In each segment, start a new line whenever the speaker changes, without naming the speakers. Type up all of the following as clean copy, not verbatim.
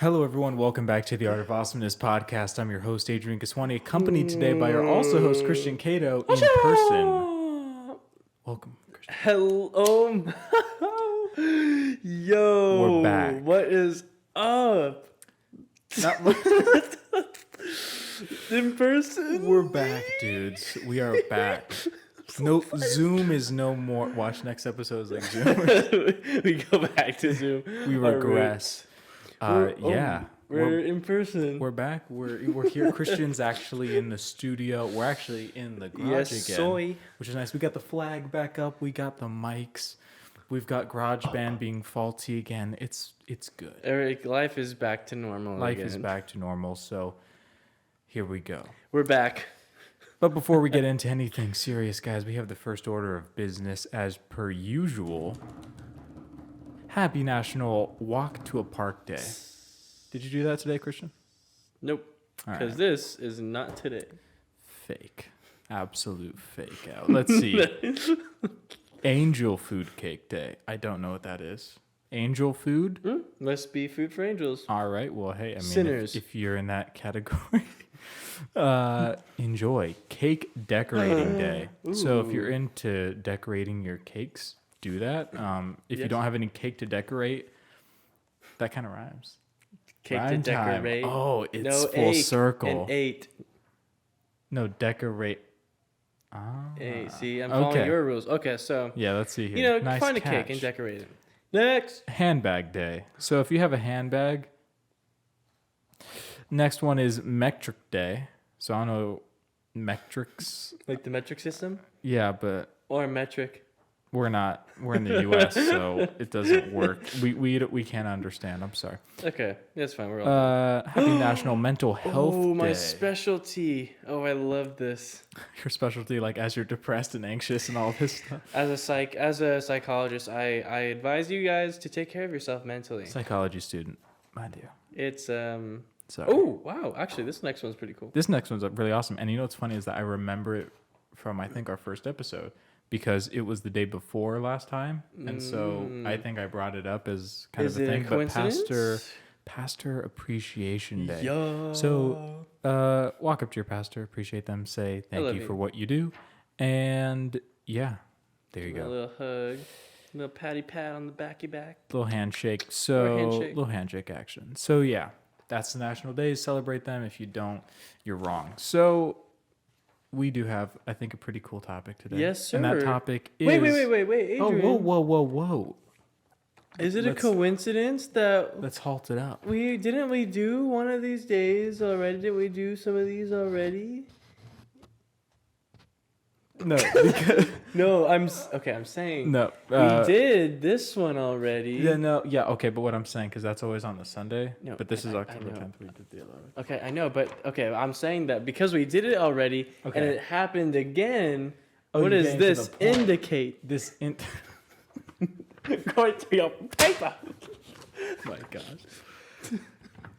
Hello, everyone. Welcome back to the Art of Awesomeness podcast. I'm your host, Adrian Kiswani, accompanied today by our also host, Christian Caito, in person. Welcome, Christian.
Hello. Yo.
We're back.
What is up? In person?
We're back, dudes. We are back. No, Zoom is no more. Watch next episodes like Zoom.
We go back to Zoom.
We regress.
We're in person.
We're back. We're here. Christian's actually in the studio. We're actually in the garage again, which is nice. We got the flag back up. We got the mics. We've got GarageBand being faulty again. It's good.
Eric, life is back to normal.
Life is back to normal. So here we go.
We're back.
But before we get into anything serious, guys, we have the first order of business as per usual. Happy National Walk to a Park Day. Did you do that today, Christian?
Nope. Because this is not today.
Fake. Absolute fake out. Let's see. Angel Food Cake Day. I don't know what that is. Angel food?
Must be food for angels.
All right. Well, hey, I mean,
Sinners.
if you're in that category, enjoy. Cake Decorating Day. So if you're into decorating your cakes, do that. If you don't have any cake to decorate, that kind of rhymes.
Cake
Rhyme
to decorate.
Time. Oh, it's full circle.
And 8.
No, decorate.
Hey, see, I'm following your rules. Okay, so
yeah, let's see here. Nice
find a
catch.
cake and decorate it. Next,
Handbag Day. So if you have a handbag, next one is Metric Day. So I don't know metrics.
like the metric system
Yeah, but
or metric.
we're not. We're in the U.S., so it doesn't work. We can't understand. I'm sorry.
Okay, that's fine. We're all
Happy National Mental Health Day.
Oh, my specialty. Oh, I love this.
Your specialty, like as you're depressed and anxious and all this stuff.
As a psychologist, I advise you guys to take care of yourself mentally.
Psychology student, mind you.
It's
Sorry.
Oh, wow. Actually, this next one's pretty cool.
This next one's really awesome. And you know what's funny is that I remember it from, I think, our first episode because it was the day before last time. And so I think I brought it up as kind of a thing. But Pastor Appreciation Day.
Yo.
So walk up to your pastor, appreciate them, say thank you for what you do. And yeah, there you go.
A little hug. A little patty pat on the backy back.
Little handshake. Little handshake action. So yeah. That's the national days. Celebrate them. If you don't, you're wrong. So we do have, I think, a pretty cool topic today.
Yes, sir.
And that topic is...
Wait, Adrian.
Oh, whoa.
Is it a coincidence that...
Let's halt it up.
Didn't we do one of these days already? Did we do some of these already?
No, because...
No, I'm saying...
No.
we did this one already.
Yeah, okay, but what I'm saying, because that's always on the Sunday,
No,
but this is October 10th, we did the 11th.
Okay, I know, but I'm saying that because we did it already and it happened again, what does this indicate? Going to your paper.
My gosh.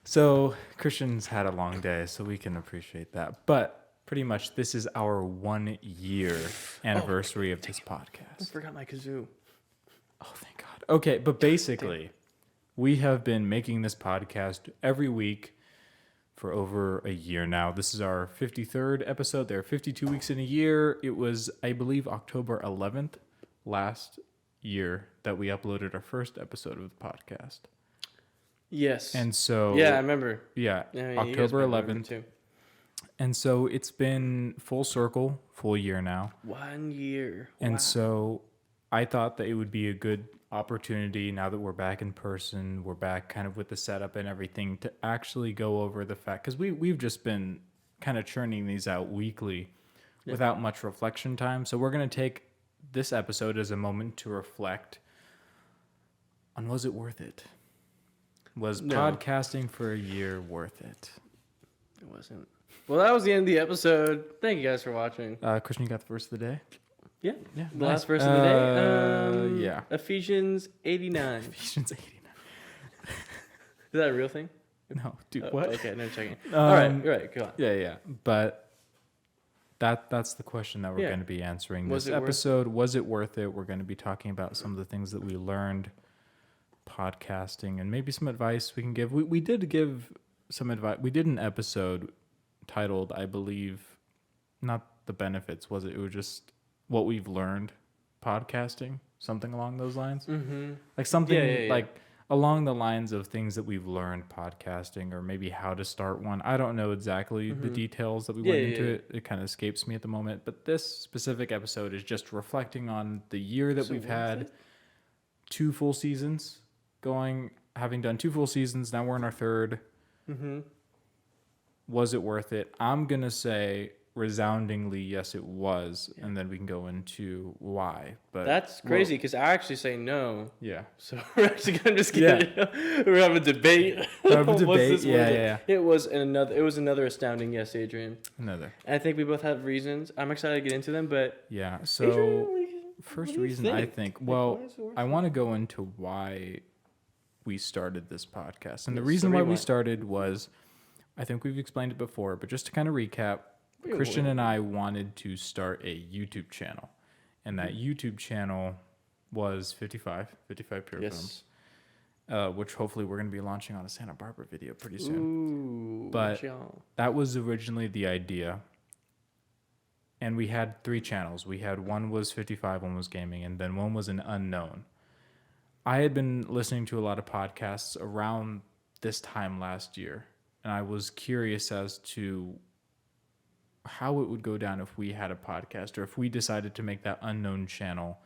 So, Christian's had a long day, so we can appreciate that. But pretty much this is our 1 year anniversary of this podcast.
I forgot my kazoo.
Oh, thank God. Okay, but basically, we have been making this podcast every week for over a year now. This is our 53rd episode. There are 52 weeks in a year. It was, I believe, October 11th last year that we uploaded our first episode of the podcast.
Yes.
And so...
Yeah, I remember.
Yeah,
I mean,
October 11th. Too. And so it's been full circle, full year now.
1 year.
And
wow.
so I thought that it would be a good opportunity now that we're back in person, we're back kind of with the setup and everything to actually go over the fact, because we've just been kind of churning these out weekly without much reflection time. So we're going to take this episode as a moment to reflect on, was it worth it? Was podcasting for a year worth it?
It wasn't. Well, that was the end of the episode. Thank you guys for watching.
Christian, you got the verse of the day?
Yeah.
Yeah.
The last verse of the day.
Yeah.
Ephesians 89.
Ephesians 89.
Is that a real thing?
No, dude, what?
Okay, no checking. All right, go on.
Yeah. But that's the question that we're going to be answering this episode. Was it worth it? We're going to be talking about some of the things that we learned podcasting and maybe some advice we can give. We did give some advice. We did an episode titled, I believe, not the benefits, was it? It was just what we've learned podcasting, something along those lines.
Mm-hmm.
Like something like along the lines of things that we've learned podcasting, or maybe how to start one. I don't know exactly the details that we went into it. It kind of escapes me at the moment. But this specific episode is just reflecting on the year that we've had 2 full seasons going, having done 2 full seasons. Now we're in our 3rd.
Mm-hmm.
Was it worth it? I'm going to say resoundingly yes, it was. And then we can go into why. But
that's crazy because I actually say no.
Yeah.
So we're actually I'm just kidding. We're having a debate.
Yeah.
It was another astounding yes, Adrian.
Another.
And I think we both have reasons. I'm excited to get into them, but
yeah. So
Adrian,
first reason I think, well, I want to go into why we started this podcast. And the reason why we started was, I think we've explained it before, but just to kind of recap, Christian and I wanted to start a YouTube channel. And that YouTube channel was 55 Pure Films, which hopefully we're going to be launching on a Santa Barbara video pretty soon.
Ooh,
but that was originally the idea. And we had 3 channels. We had one was 55, one was gaming, and then one was an unknown. I had been listening to a lot of podcasts around this time last year, and I was curious as to how it would go down if we had a podcast, or if we decided to make that unknown channel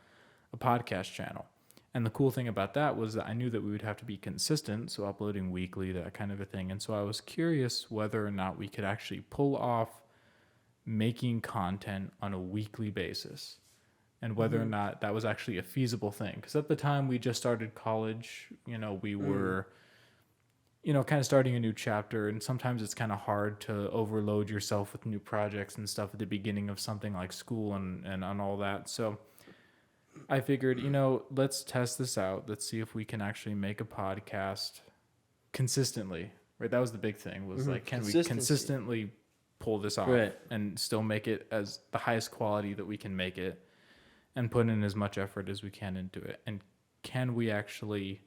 a podcast channel. And the cool thing about that was that I knew that we would have to be consistent, so uploading weekly, that kind of a thing. And so I was curious whether or not we could actually pull off making content on a weekly basis, and whether or not that was actually a feasible thing. Because at the time we just started college, we were kind of starting a new chapter, and sometimes it's kind of hard to overload yourself with new projects and stuff at the beginning of something like school and on all that. So I figured, let's test this out. Let's see if we can actually make a podcast consistently, right? That was the big thing, was like, can we consistently pull this off and still make it as the highest quality that we can make it, and put in as much effort as we can into it? And can we actually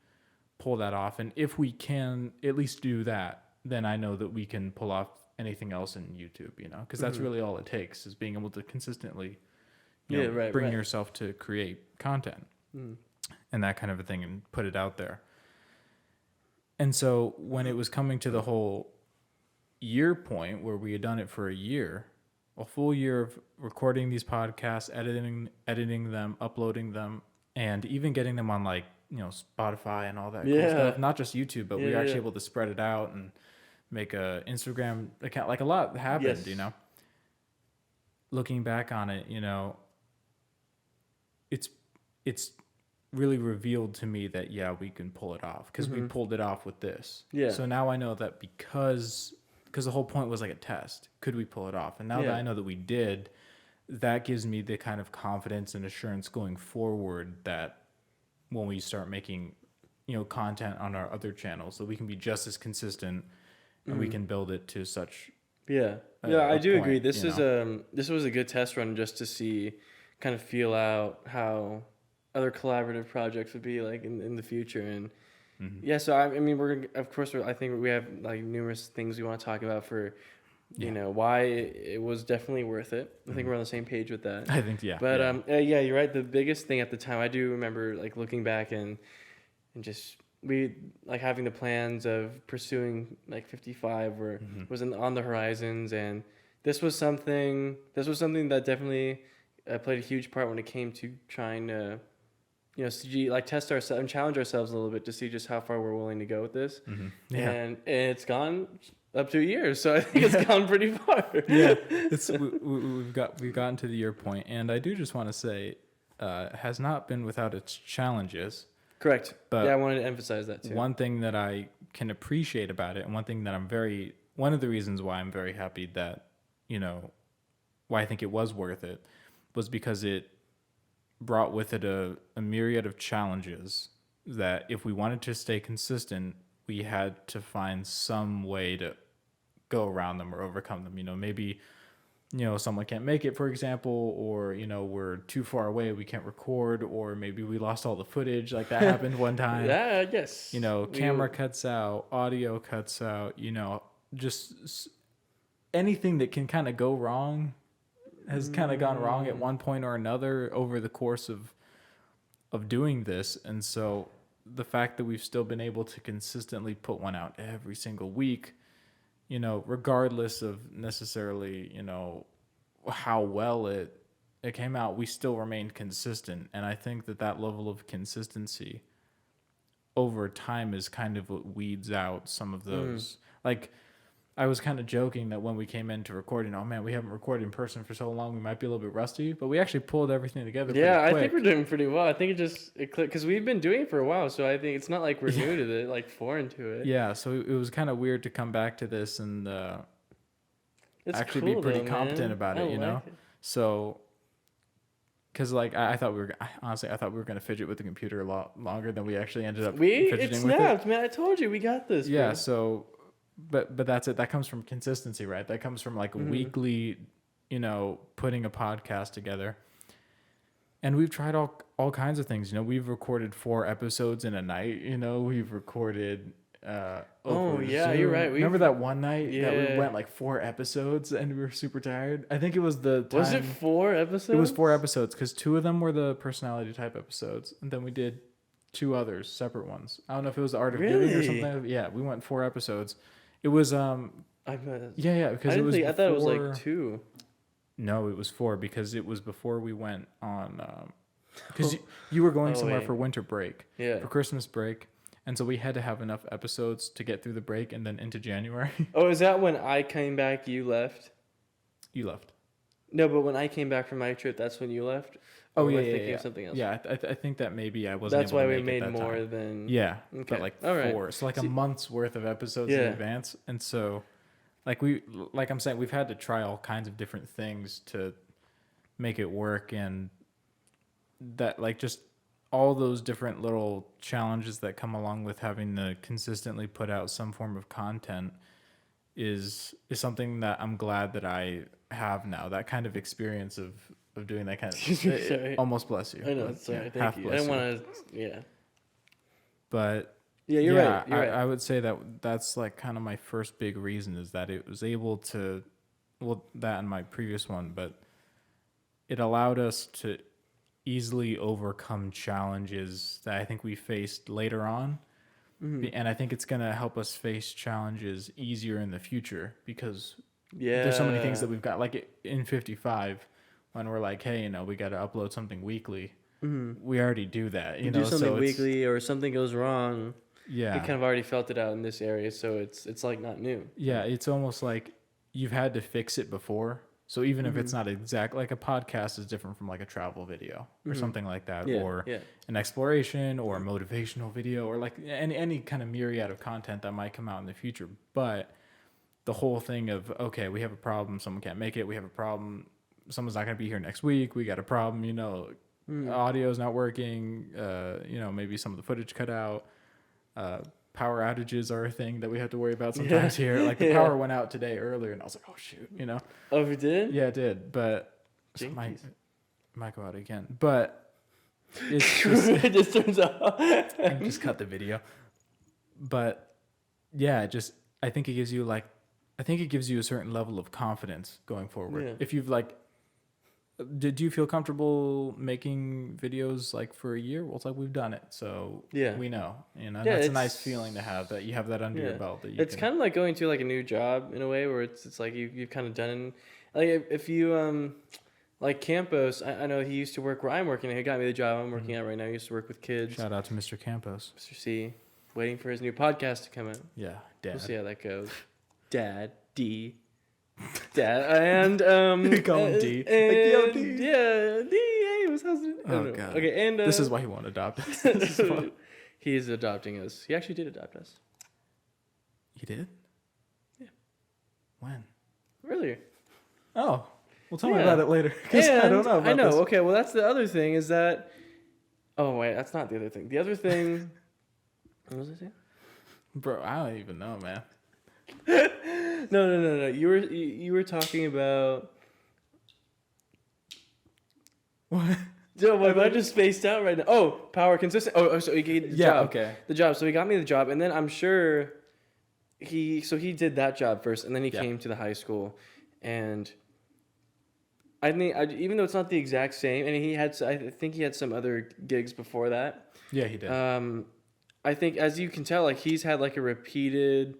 pull that off? And if we can at least do that, then I know that we can pull off anything else in YouTube, because that's really all it takes, is being able to consistently bring yourself to create content and that kind of a thing, and put it out there. And so when it was coming to the whole year point, where we had done it for a full year of recording these podcasts, editing them, uploading them, and even getting them on Spotify and all that cool stuff. Not just YouTube, but we were actually able to spread it out and make a Instagram account. Like, a lot happened, Looking back on it, it's really revealed to me that we can pull it off, because we pulled it off with this. So now I know that because the whole point was like a test. Could we pull it off? And now that I know that we did, that gives me the kind of confidence and assurance going forward that when we start making, content on our other channels, that we can be just as consistent and we can build it to such.
I do agree. This was a good test run, just to see, kind of feel out how other collaborative projects would be like in the future. And so I mean, I think we have like numerous things we want to talk about for, why it was definitely worth it. I think we're on the same page with that.
I think,
But you're right. The biggest thing at the time, I do remember like looking back and just we like having the plans of pursuing like 55 was on the horizons, and this was something that definitely played a huge part when it came to trying to test ourselves and challenge ourselves a little bit to see just how far we're willing to go with this. And it's gone up to a year, so I think it's gone pretty far.
We've gotten to the year point, and I do just want to say, it has not been without its challenges.
Correct.
But
I wanted to emphasize that too.
One thing that I can appreciate about it, and one of the reasons why I'm very happy that, why I think it was worth it, was because it brought with it a myriad of challenges that, if we wanted to stay consistent, we had to find some way to go around them or overcome them. Maybe someone can't make it, for example, or, we're too far away, we can't record, or maybe we lost all the footage. Like that happened one time.
Yeah, I guess.
Camera cuts out, audio cuts out, just anything that can kind of go wrong has kind of gone wrong at one point or another over the course of doing this. And so the fact that we've still been able to consistently put one out every single week, regardless of necessarily, how well it came out, we still remained consistent. And I think that level of consistency over time is kind of what weeds out some of those. Like, I was kind of joking that when we came into recording, oh man, we haven't recorded in person for so long, we might be a little bit rusty, but we actually pulled everything together.
Yeah, I think we're doing pretty well. I think it clicked because we've been doing it for a while, so I think it's not like we're new to it, like foreign to it.
Yeah, so it was kind of weird to come back to this and actually
cool,
be pretty
though,
competent
man.
about it,
Like it.
So, because like I thought honestly, I thought we were gonna fidget with the computer a lot longer than we actually ended up fidgeting
It
with
snapped,
it.
man. I told you we got this.
Yeah,
bro.
so. But that's it. That comes from consistency, right? That comes from like weekly, putting a podcast together. And we've tried all kinds of things. We've recorded 4 episodes in a night. We've recorded. Over
yeah,
Zoom.
you're right.
Remember that one night that we
Yeah.
went like 4 episodes and we were super tired? I think it was the time.
Was it 4 episodes?
It was 4 episodes because 2 of them were the personality type episodes, and then we did 2 others, separate ones. I don't know if it was the Art of Giving or something. Yeah, we went 4 episodes. It was
I
because it was.
I thought it was like 2.
No, it was 4 because it was before we went on. Because you were going somewhere for winter break.
Yeah.
For Christmas break, and so we had to have enough episodes to get through the break and then into January.
Oh, is that when I came back? You left.
You left.
No, but when I came back from my trip, that's when you left.
Oh,
Or am I
yeah,
thinking
yeah.
of something else.
Yeah, I think that maybe I wasn't.
That's
able
why
to
we
make
made
it that
more
time.
than.
Yeah,
Okay.
but like
All
4,
right.
so like a month's worth of episodes in advance, and so like I'm saying, we've had to try all kinds of different things to make it work, and that like just all those different little challenges that come along with having to consistently put out some form of content is something that I'm glad that I have now. That kind of experience of doing that kind of
Sorry.
almost bless you.
I know.
but,
Sorry.
yeah,
Thank you. I didn't want to. Yeah.
But
Yeah, you're right. You're right.
I would say that's like kind of my first big reason is that it was able to, well, that and my previous one, but it allowed us to easily overcome challenges that I think we faced later on. And I think it's going to help us face challenges easier in the future because there's so many things that we've got, like in 55, when we're like, hey, we got to upload something weekly. We already do that. You
do
know,
something
so
weekly or something goes wrong.
Yeah.
We kind of already felt it out in this area, so it's like not new.
Yeah, it's almost like you've had to fix it before. So even if it's not exact, like a podcast is different from like a travel video or something like that, or an exploration or a motivational video, or like any kind of myriad of content that might come out in the future. But the whole thing of, okay, we have a problem, someone can't make it, we have a problem, someone's not going to be here next week, we got a problem, audio's not working, maybe some of the footage cut out, power outages are a thing that we have to worry about sometimes here. Like the power went out today earlier, and I was like, "Oh shoot,"
Oh, we did?
Yeah, it did, but it might go out again. But it's just
it just turns out.
I just cut the video. But yeah, I think it gives you a certain level of confidence going forward.
Yeah.
If you've like. Did you feel comfortable making videos like for a year? Well, it's like we've done it, so we know. That's a nice feeling to have that you have that under your belt. It's
kind of like going to like a new job in a way where it's like you've kind of done, like if you like Campos. I know he used to work where I'm working. He got me the job I'm working at right now. He used to work with kids.
Shout out to Mr. Campos.
Mr. C, waiting for his new podcast to come out.
Yeah, Dad.
We'll see how that goes. Dad and
call him D.
And,
yo, D.
Yeah, D. Hey, what's happening?
Oh god.
Okay, and
this is why he won't adopt us.
He is adopting us. He actually did adopt us.
He did?
Yeah.
When?
Earlier.
Oh, well, tell me about it later. Because I don't know.
I know. This. Okay, well, that's the other thing. Is that? Oh wait, that's not the other thing. The other thing. What was I saying?
Bro, I don't even know, man.
No. You were talking about
What?
Yo, my mind just spaced out right now. Oh, power consistent. Oh, so he gave the job.
Okay.
The job. So he got me the job, and then I'm sure he did that job first, and then he came to the high school, and I think even though it's not the exact same, and I think he had some other gigs before that.
Yeah, he did.
I think, as you can tell, like he's had like a repeated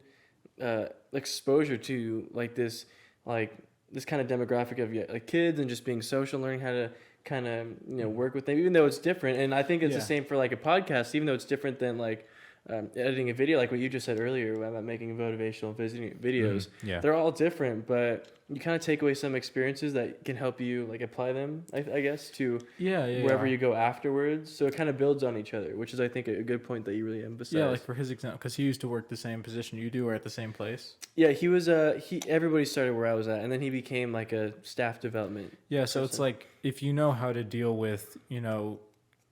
exposure to like this kind of demographic of like kids and just being social, learning how to kind of work with them, even though it's different. And I think it's the same for like a podcast, even though it's different than like editing a video, like what you just said earlier about making motivational videos.
Yeah,
they're all different, but you kind of take away some experiences that can help you like apply them, I guess, to wherever you go afterwards. So it kind of builds on each other, which is, I think, a good point that you really emphasize.
Yeah, like for his example, because he used to work the same position you do, or at the same place.
Yeah, he was everybody started where I was at, and then he became like a staff development.
Yeah, so it's like if you know how to deal with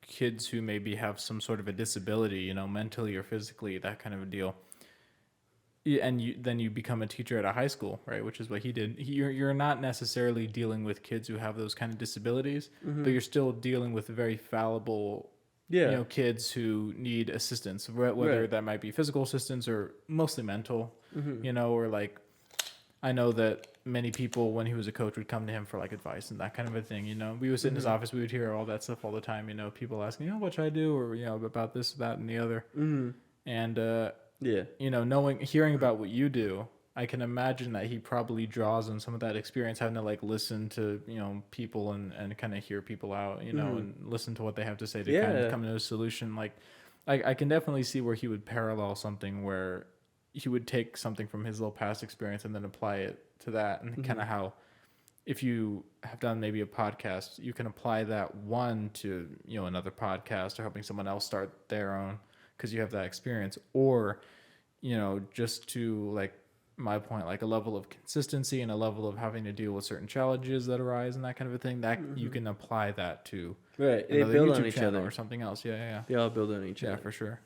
kids who maybe have some sort of a disability, mentally or physically, that kind of a deal. And then you become a teacher at a high school, right? Which is what he did. You're not necessarily dealing with kids who have those kind of disabilities, but you're still dealing with very fallible, kids who need assistance, whether that might be physical assistance or mostly mental, or like, I know that many people, when he was a coach, would come to him for like advice and that kind of a thing. We would sit in his office, we would hear all that stuff all the time. People asking, what should I do, or about this, that, and the other. And hearing about what you do, I can imagine that he probably draws on some of that experience, having to like listen to people and kind of hear people out, and listen to what they have to say to kind of come to a solution. Like, I can definitely see where he would parallel something where he would take something from his little past experience and then apply it to that, and kind of how, if you have done maybe a podcast, you can apply that one to another podcast, or helping someone else start their own because you have that experience, or just to like my point, like a level of consistency and a level of having to deal with certain challenges that arise and that kind of a thing, that you can apply that to
they build on each other
or something else.
They all build on each other.
Yeah, for sure.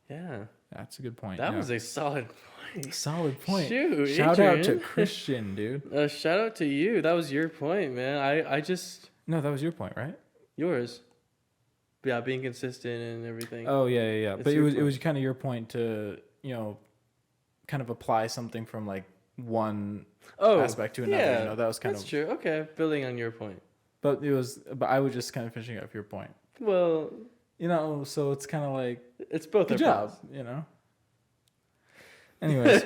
Yeah,
that's a good point.
That was a solid point. Shoot,
shout
Adrian.
out to Christian, dude.
Shout out to you. That was your point, man. I just
no, that was your point, right?
Yours. Yeah, being consistent and everything.
Oh yeah. But it was kind of your point to kind of apply something from like one aspect to another.
Yeah,
that was kind
that's true. Okay, building on your point.
But I was just kind of finishing up your point.
Well,
so it's kind of like
it's both.
Good job, Anyways,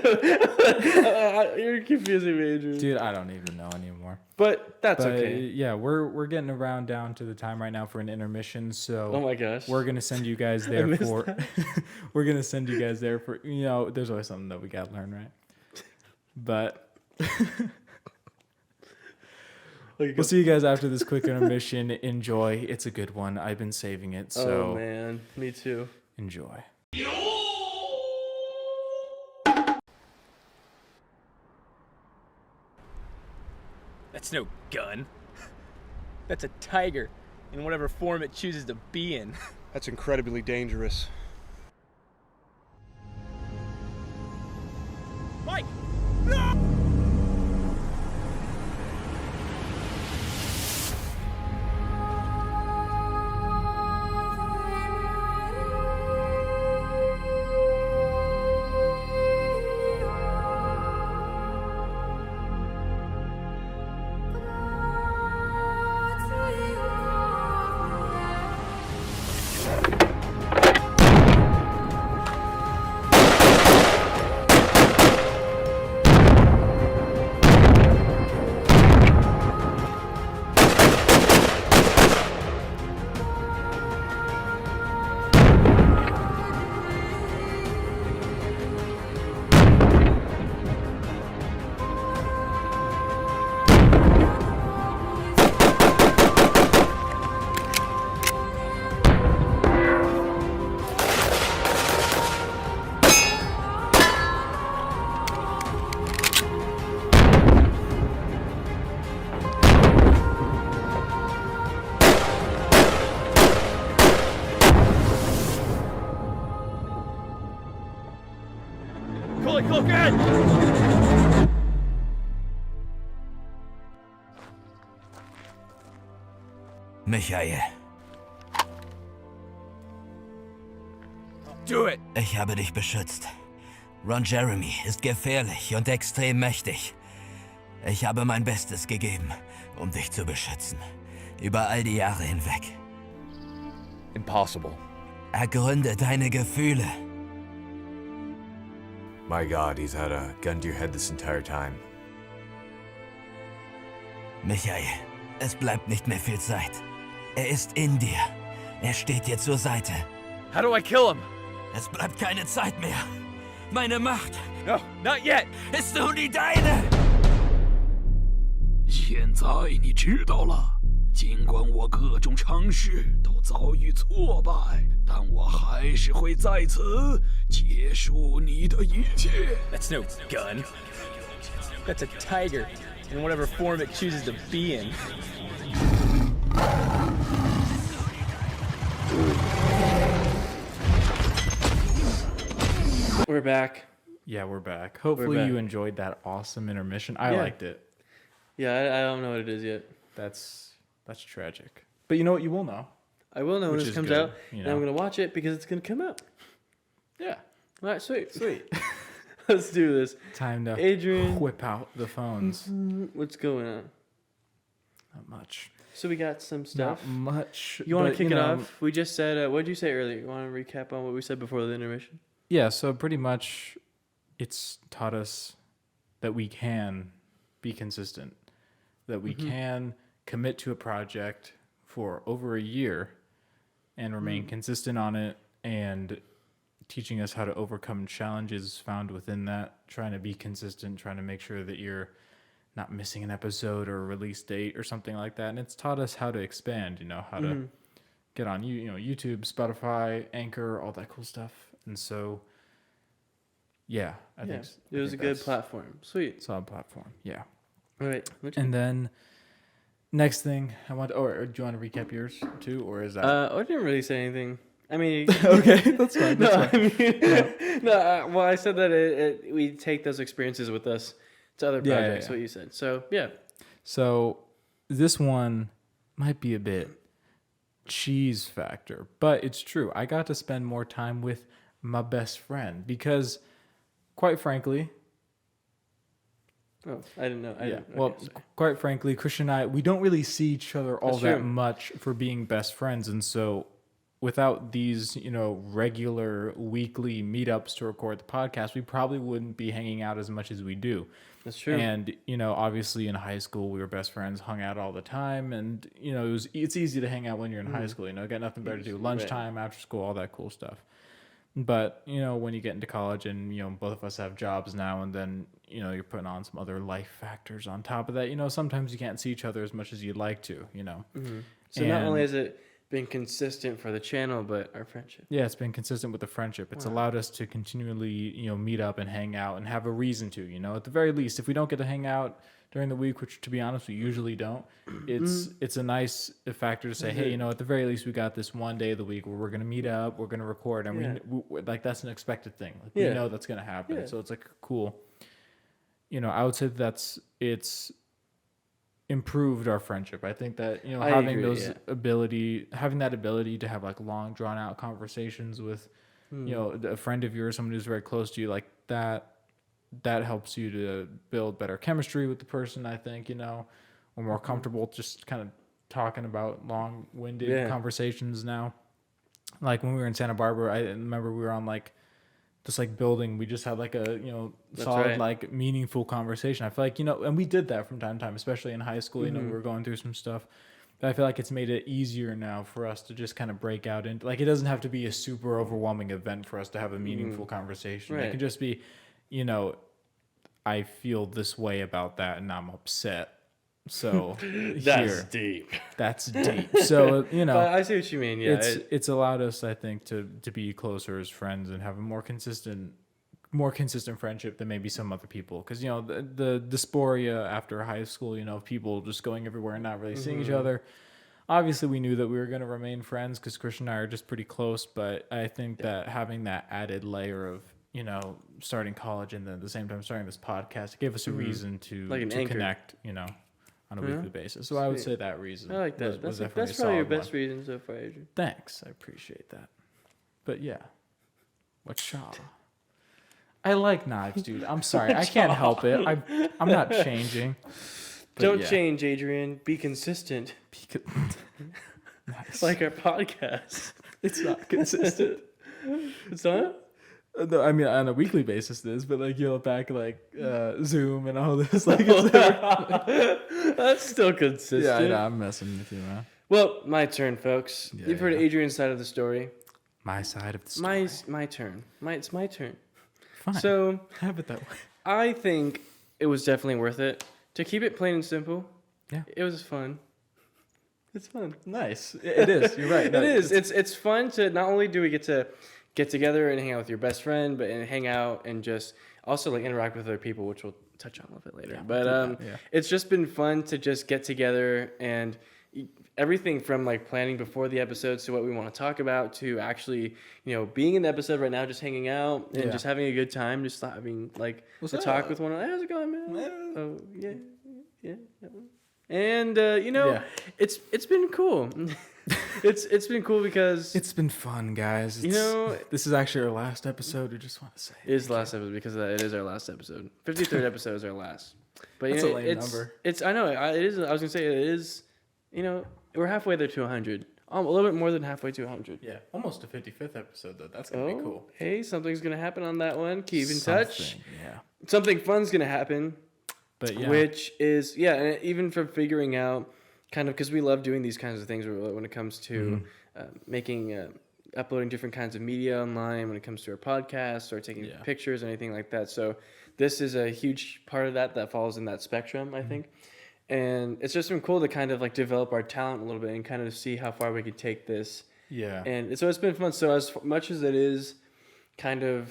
you're confusing me, Adrian.
Dude, I don't even know anymore.
But that's okay.
Yeah, we're getting around down to the time right now for an intermission. So
oh my gosh,
we're gonna send you guys there for. We're gonna send you guys there for. There's always something that we gotta learn, right? But we'll see you guys after this quick intermission. Enjoy. It's a good one. I've been saving it. So
oh man, me too.
Enjoy.
That's no gun. That's a tiger, in whatever form it chooses to be in.
That's incredibly dangerous.
Mike! No!
Michael,
Do it!
ich habe dich beschützt. Ron Jeremy ist gefährlich und extrem mächtig. Ich habe mein Bestes gegeben, um dich zu beschützen. Über all die Jahre hinweg.
Impossible.
Ergründe deine Gefühle.
My God, he's had a gun to your head this entire time.
Michael, es bleibt nicht mehr viel Zeit. Er ist in dir. Er steht dir zur Seite.
How do I kill him?
Es bleibt keine Zeit mehr. Meine Macht
No, not yet!
ist nun die deine.
现在你知道了，尽管我各种尝试都遭遇挫败，但我还是会在此结束你的一切。
That's no gun. That's a tiger, in whatever form it chooses to be in.
We're back.
Yeah, we're back. Hopefully
back.
you enjoyed that awesome intermission. I
Yeah.
liked it.
Yeah, I don't know what it is yet.
That's tragic. But you know what? You will know.
I will know when
Which
this
is
comes
good,
out,
you
and I'm
know.
gonna watch it because it's gonna come out.
Yeah.
All right, sweet. Let's do this.
Time to
Adrian.
whip out the phones.
What's going on?
Not much.
So we got some stuff.
Not much.
You want to
but,
kick it
know,
off? We just said, what did you say earlier? You want to recap on what we said before the intermission?
Yeah, so pretty much it's taught us that we can be consistent, that we can commit to a project for over a year and remain consistent on it, and teaching us how to overcome challenges found within that, trying to be consistent, trying to make sure that you're not missing an episode or a release date or something like that. And it's taught us how to expand, how to get on YouTube, Spotify, Anchor, all that cool stuff. And so yeah, I think
it was a good platform. Sweet.
solid platform. Yeah.
All right.
And then next thing I want, or do you want to recap yours too, or is that
I didn't really say anything. I mean,
okay? That's fine.
no,
That's fine.
I mean, well, I said that we take those experiences with us to other
Yeah,
projects.
yeah.
What you said. So yeah.
So this one might be a bit cheese factor, but it's true. I got to spend more time with my best friend because, quite frankly,
Oh, I didn't know. I
yeah.
didn't,
Well,
okay, sorry.
quite frankly, Christian and I, we don't really see each other all
That's
that
true.
much for being best friends, and so without these, regular weekly meetups to record the podcast, we probably wouldn't be hanging out as much as we do.
That's true.
And obviously in high school we were best friends, hung out all the time, and it's easy to hang out when you're in high school. Got nothing better to do, lunchtime, after school, all that cool stuff. But when you get into college and both of us have jobs now, and then you're putting on some other life factors on top of that. Sometimes you can't see each other as much as you'd like to.
So not only has it been consistent for the channel, but our friendship.
Yeah, it's been consistent with the friendship. It's allowed us to continually, meet up and hang out and have a reason to, at the very least. If we don't get to hang out during the week, which to be honest, we usually don't, it's a nice factor to say, hey, at the very least, we got this one day of the week where we're going to meet up, we're going to record, and we like that's an expected thing. Like we know that's going to happen.
Yeah.
So it's like cool. I would say it's improved our friendship. I think that having having that ability to have like long drawn out conversations with a friend of yours, someone who's very close to you, like that helps you to build better chemistry with the person. I think we're more comfortable just kind of talking about long-winded conversations now. Like when we were in Santa Barbara, I remember we were on like this like building, we just had like a solid
right.
like meaningful conversation. I feel like and we did that from time to time, especially in high school. We were going through some stuff, but I feel like it's made it easier now for us to just kind of break out into, like, it doesn't have to be a super overwhelming event for us to have a meaningful conversation.
Right.
It can just be I feel this way about that and I'm upset, so
That's deep.
that's deep. So
But I see what you mean. Yeah.
it's allowed us, I think, to be closer as friends and have a more consistent friendship than maybe some other people. Because the dysphoria after high school, people just going everywhere and not really seeing each other. Obviously, we knew that we were going to remain friends because Christian and I are just pretty close. But I think that having that added layer of starting college and then at the same time starting this podcast, it gave us a reason to
Like an anchor.
connect. on a weekly basis. So I would say that reason.
I like that.
Was
That's
definitely a
probably your
solid
best
one.
reason so far, Adrian.
Thanks, I appreciate that. But yeah, whatcha? I like knives, dude. I'm sorry, I can't help it. I'm not changing. But
Don't
yeah.
change, Adrian. Be consistent.
Nice.
Like our podcast.
It's not consistent.
It's not?
No, I mean on a weekly basis it is, but like you look back like Zoom and all this, like it's never...
That's still consistent.
Yeah, I know, I'm messing with you, man.
Well, my turn, folks.
Yeah,
You've heard
yeah.
Adrian's side of the story.
My side of the story.
My turn. It's my turn.
Fine.
So
have it that way.
I think it was definitely worth it. To keep it plain and simple,
Yeah.
it was fun. It's fun.
Nice. It is. You're right. No,
It is. It's fun to not only do we get to get together and hang out with your best friend, but and hang out and just also like interact with other people, which we'll touch on a little bit later.
Yeah,
But
we'll do that, yeah.
it's just been fun to just get together and everything from like planning before the episodes to what we want to talk about to actually, being in the episode right now, just hanging out and
Yeah.
just having a good time, just having like
What's
a talk
up?
with one another. Hey, how's it going, man?
Yeah.
Oh yeah. And
Yeah.
it's been cool. it's been cool because
It's been fun, guys. This is actually our last episode. We just want to say
it is the last episode because it is our last episode. 53rd episode is our last. But
That's a lame number.
I know it is. I was gonna say it is. We're halfway there to 100. A little bit more than halfway to 100.
yeah, almost a 55th episode though. That's gonna be cool.
Hey, something's gonna happen on that one. Keep in touch.
Something, yeah.
Something fun's gonna happen.
But yeah,
Which is, and even from figuring out kind of, because we love doing these kinds of things when it comes to uploading different kinds of media online, when it comes to our podcast or taking pictures or anything like that. So this is a huge part of that falls in that spectrum, I think. And it's just been cool to kind of like develop our talent a little bit and kind of see how far we could take this.
yeah,
And so it's been fun. So as much as it is kind of,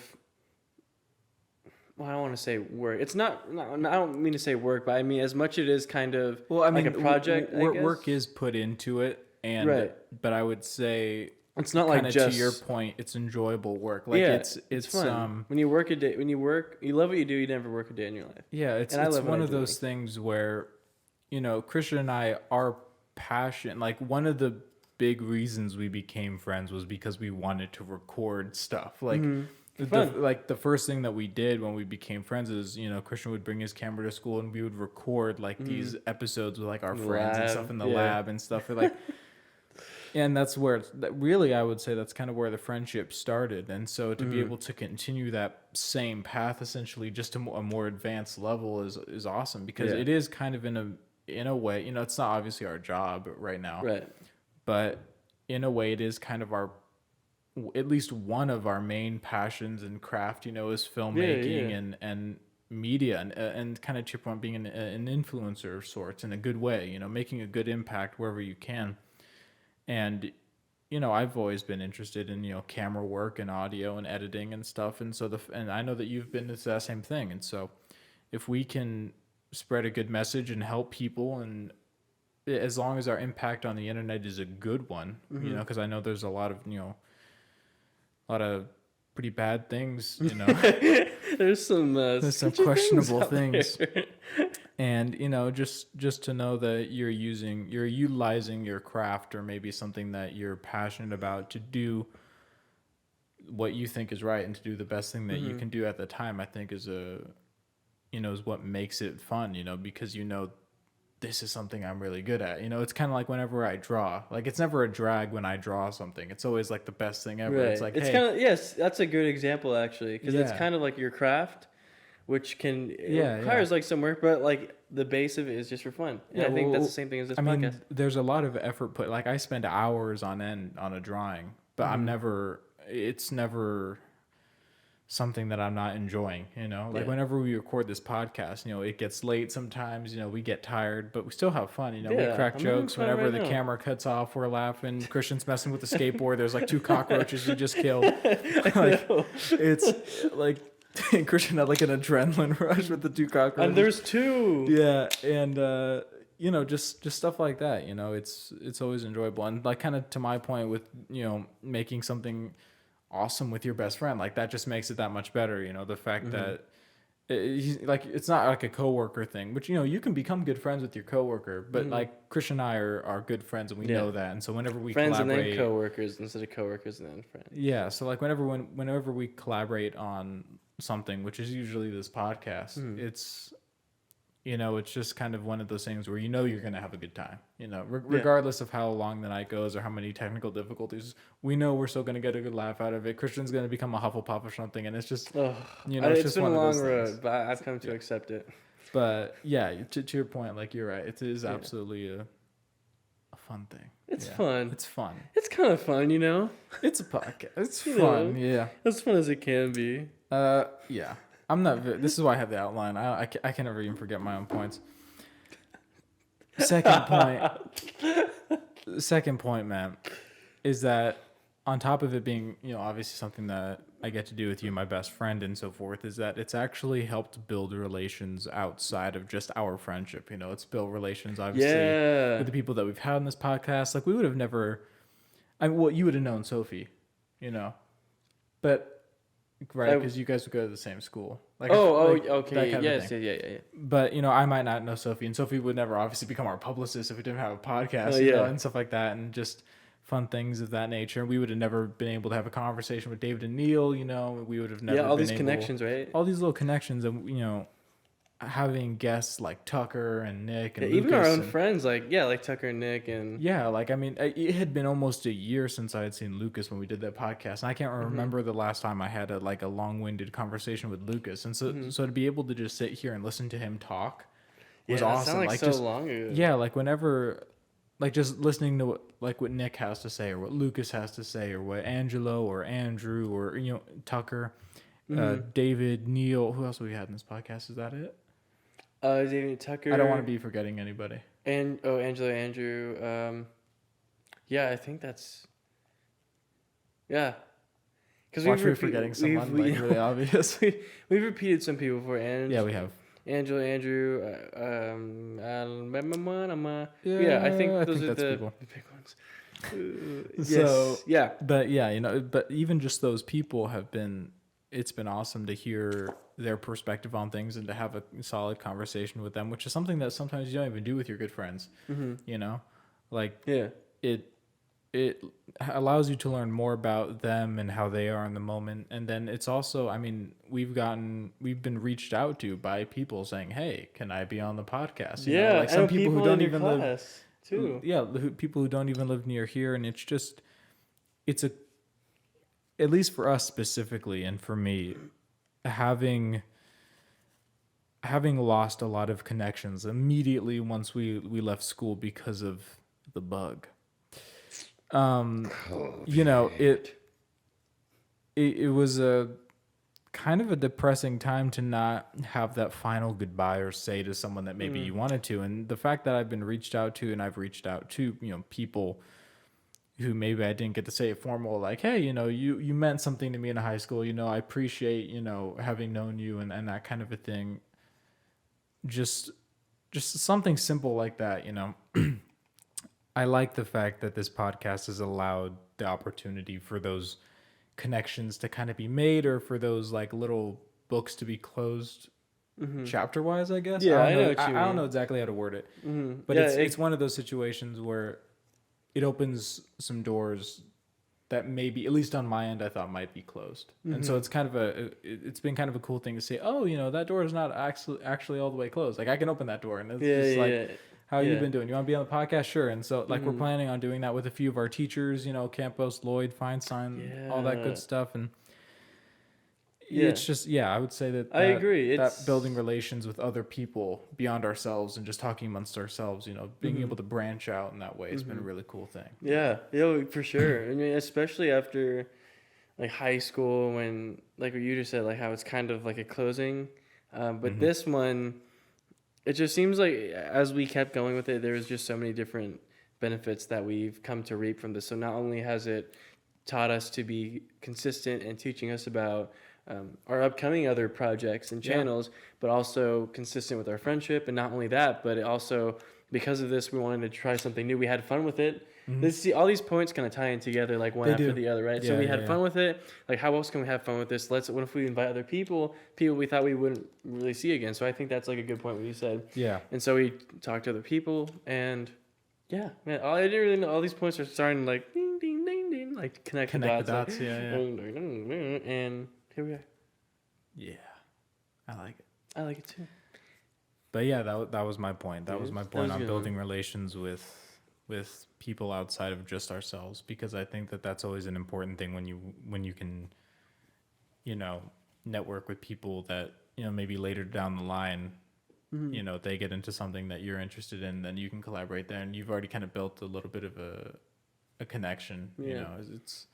well, I don't want to say work. It's not, I don't mean to say work, but I mean as much it is kind of like a project. I guess.
work is put into it, and
Right.
but I would say
It's not like
kinda
just
to your point, it's enjoyable work. Like it's
fun. When you work a day, you love what you do. You never work a day in your life.
Yeah, it's
And I love what
one
I
of
do.
those things where, Christian and I, our passion, like one of the big reasons we became friends was because we wanted to record stuff. Like, the first thing that we did when we became friends is, Christian would bring his camera to school and we would record like these episodes with like our friends and stuff in the lab and stuff. Like, and that's where really, I would say that's kind of where the friendship started. And so to be able to continue that same path, essentially just to a more advanced level is awesome because it is kind of in a way, it's not obviously our job right now,
Right.
but in a way it is kind of at least one of our main passions and craft, is filmmaking and media and kind of chip on being an influencer of sorts in a good way, making a good impact wherever you can. And, I've always been interested in, camera work and audio and editing and stuff. And so and I know that you've been into that same thing. And so if we can spread a good message and help people, and as long as our impact on the internet is a good one, because I know there's a lot of pretty bad things,
There's some
questionable things. And, just to know that you're utilizing your craft or maybe something that you're passionate about to do what you think is right and to do the best thing that you can do at the time, I think is is what makes it fun, because this is something I'm really good at. It's kind of like whenever I draw. Like, it's never a drag when I draw something. It's always like the best thing ever.
Right.
It's like,
it's
hey,
kind of, yes, that's a good example actually, because it's
Yeah.
kind of like your craft, which requires like some work, but like the base of it is just for fun. And I think that's the same thing as this podcast.
mean, there's a lot of effort put. Like, I spend hours on end on a drawing, but it's never something that I'm not enjoying, like whenever we record this podcast, it gets late sometimes, we get tired, but we still have fun, we crack
I'm
jokes
having fun
whenever
right
the
now.
camera cuts off, we're laughing. Christian's messing with the skateboard. There's like 2 cockroaches you just killed. Like, it's like Christian had like an adrenaline rush with the 2 cockroaches.
And there's 2.
Yeah, and just stuff like that. It's always enjoyable, and like kind of to my point with making something awesome with your best friend, like that just makes it that much better. The fact that like it's not like a coworker thing, which you can become good friends with your coworker, but like Chris and I are good friends and we know that, and so whenever we
friends
collaborate,
and then coworkers instead of coworkers and then friends.
yeah, so like whenever we collaborate on something, which is usually this podcast, it's it's just kind of one of those things where you're going to have a good time. Regardless of how long the night goes or how many technical difficulties, we know we're still going to get a good laugh out of it. Christian's going to become a Hufflepuff or something, and it's just,
it's
just
been
one
a
of
long
those
road,
things.
but I've come to accept it.
But yeah, to your point, like you're right. It is absolutely a fun thing.
It's fun.
It's fun.
It's kind of fun,
It's a podcast. It's fun. Yeah.
As fun as it can be.
Yeah. I'm not. This is why I have the outline. I can never even forget my own points. Second point, man, is that on top of it being, obviously something that I get to do with you, my best friend, and so forth, is that it's actually helped build relations outside of just our friendship. It's built relations, obviously, with the people that we've had on this podcast. Like we would have never. You would have known Sophie, but. Right, because you guys would go to the same school. Like,
okay, yes,
yeah.
yeah.
But I might not know Sophie, and Sophie would never obviously become our publicist if we didn't have a podcast, and stuff like that, and just fun things of that nature. And we would have never been able to have a conversation with David and Neil. We would have never.
Yeah, all these connections, right?
All these little connections, and having guests like Tucker and Nick and
even our
Lucas
own friends, like Tucker and Nick and
it had been almost a year since I had seen Lucas when we did that podcast, and I can't remember the last time I had a long-winded conversation with Lucas, and so to be able to just sit here and listen to him talk was awesome.
Like so
just
long ago.
Yeah, like whenever, like just listening to what Nick has to say or what Lucas has to say or what Angelo or Andrew or Tucker, David, Neil, who else have we had in this podcast? Is that it?
David, Tucker.
I don't want to be forgetting anybody.
And Angelo, Andrew. I think that's. Yeah.
Because we're forgetting someone really obvious.
We've repeated some people before, and
yeah, we have.
Angelo, Andrew. I think those are the big ones.
But but even just those people it's been awesome to hear their perspective on things and to have a solid conversation with them, which is something that sometimes you don't even do with your good friends. It allows you to learn more about them and how they are in the moment. And then it's also, we've been reached out to by people saying, hey, can I be on the podcast? Like some people who don't even live
too.
Yeah. People who don't even live near here. And it's just, at least for us specifically, and for me, having lost a lot of connections immediately once we left school because of the bug. It was a kind of a depressing time to not have that final goodbye or say to someone that maybe you wanted to. And the fact that I've been reached out to, and I've reached out to, people who maybe I didn't get to say it formal, like, hey, you meant something to me in high school, I appreciate, having known you and that kind of a thing. Just something simple like that, I like the fact that this podcast has allowed the opportunity for those connections to kind of be made, or for those like little books to be closed chapter wise, I guess.
Yeah,
I don't know exactly how to word it, but it's one of those situations where it opens some doors that maybe, at least on my end, I thought might be closed. And so it's kind of it's been kind of a cool thing to say, that door is not actually all the way closed. Like I can open that door, and it's how you been doing? You want to be on the podcast? Sure. And so we're planning on doing that with a few of our teachers, Campos, Lloyd, Feinstein, all that good stuff. And it's just, I would say that
I agree.
That building relations with other people beyond ourselves and just talking amongst ourselves, being able to branch out in that way has been a really cool thing.
Yeah, for sure. Especially after like high school, when like what you just said, like how it's kind of like a closing. But this one, it just seems like as we kept going with it, there was just so many different benefits that we've come to reap from this. So not only has it taught us to be consistent and teaching us about our upcoming other projects and channels, but also consistent with our friendship. And not only that, but it also because of this, we wanted to try something new. We had fun with it. All these points kind of tie in together, like one after the other, right? So we had fun with it. Like, how else can we have fun with this? What if we invite other people we thought we wouldn't really see again? So I think that's like a good point what you said.
Yeah.
And so we talked to other people, and yeah, man, I didn't really know. All these points are starting like ding, ding, ding, ding, like connect the dots. Like, and here we are.
Yeah. I like it.
I like it too.
But yeah, that was my point. That was my point on
good.
building relations with people outside of just ourselves, because I think that that's always an important thing when you can, you know, network with people that, you know, maybe later down the line, you know, they get into something that you're interested in, then you can collaborate there, and you've already kind of built a little bit of a connection. You know, it's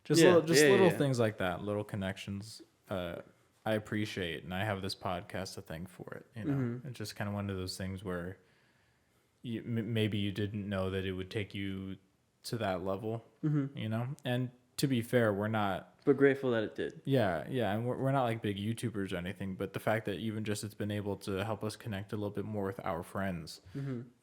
just little things like that, little connections. I appreciate, and I have this podcast to thank for it. You know, it's just kind of one of those things where maybe you didn't know that it would take you to that level. You know, and to be fair, we're not.
But grateful that it did.
Yeah, and we're not like big YouTubers or anything, but the fact that even just it's been able to help us connect a little bit more with our friends,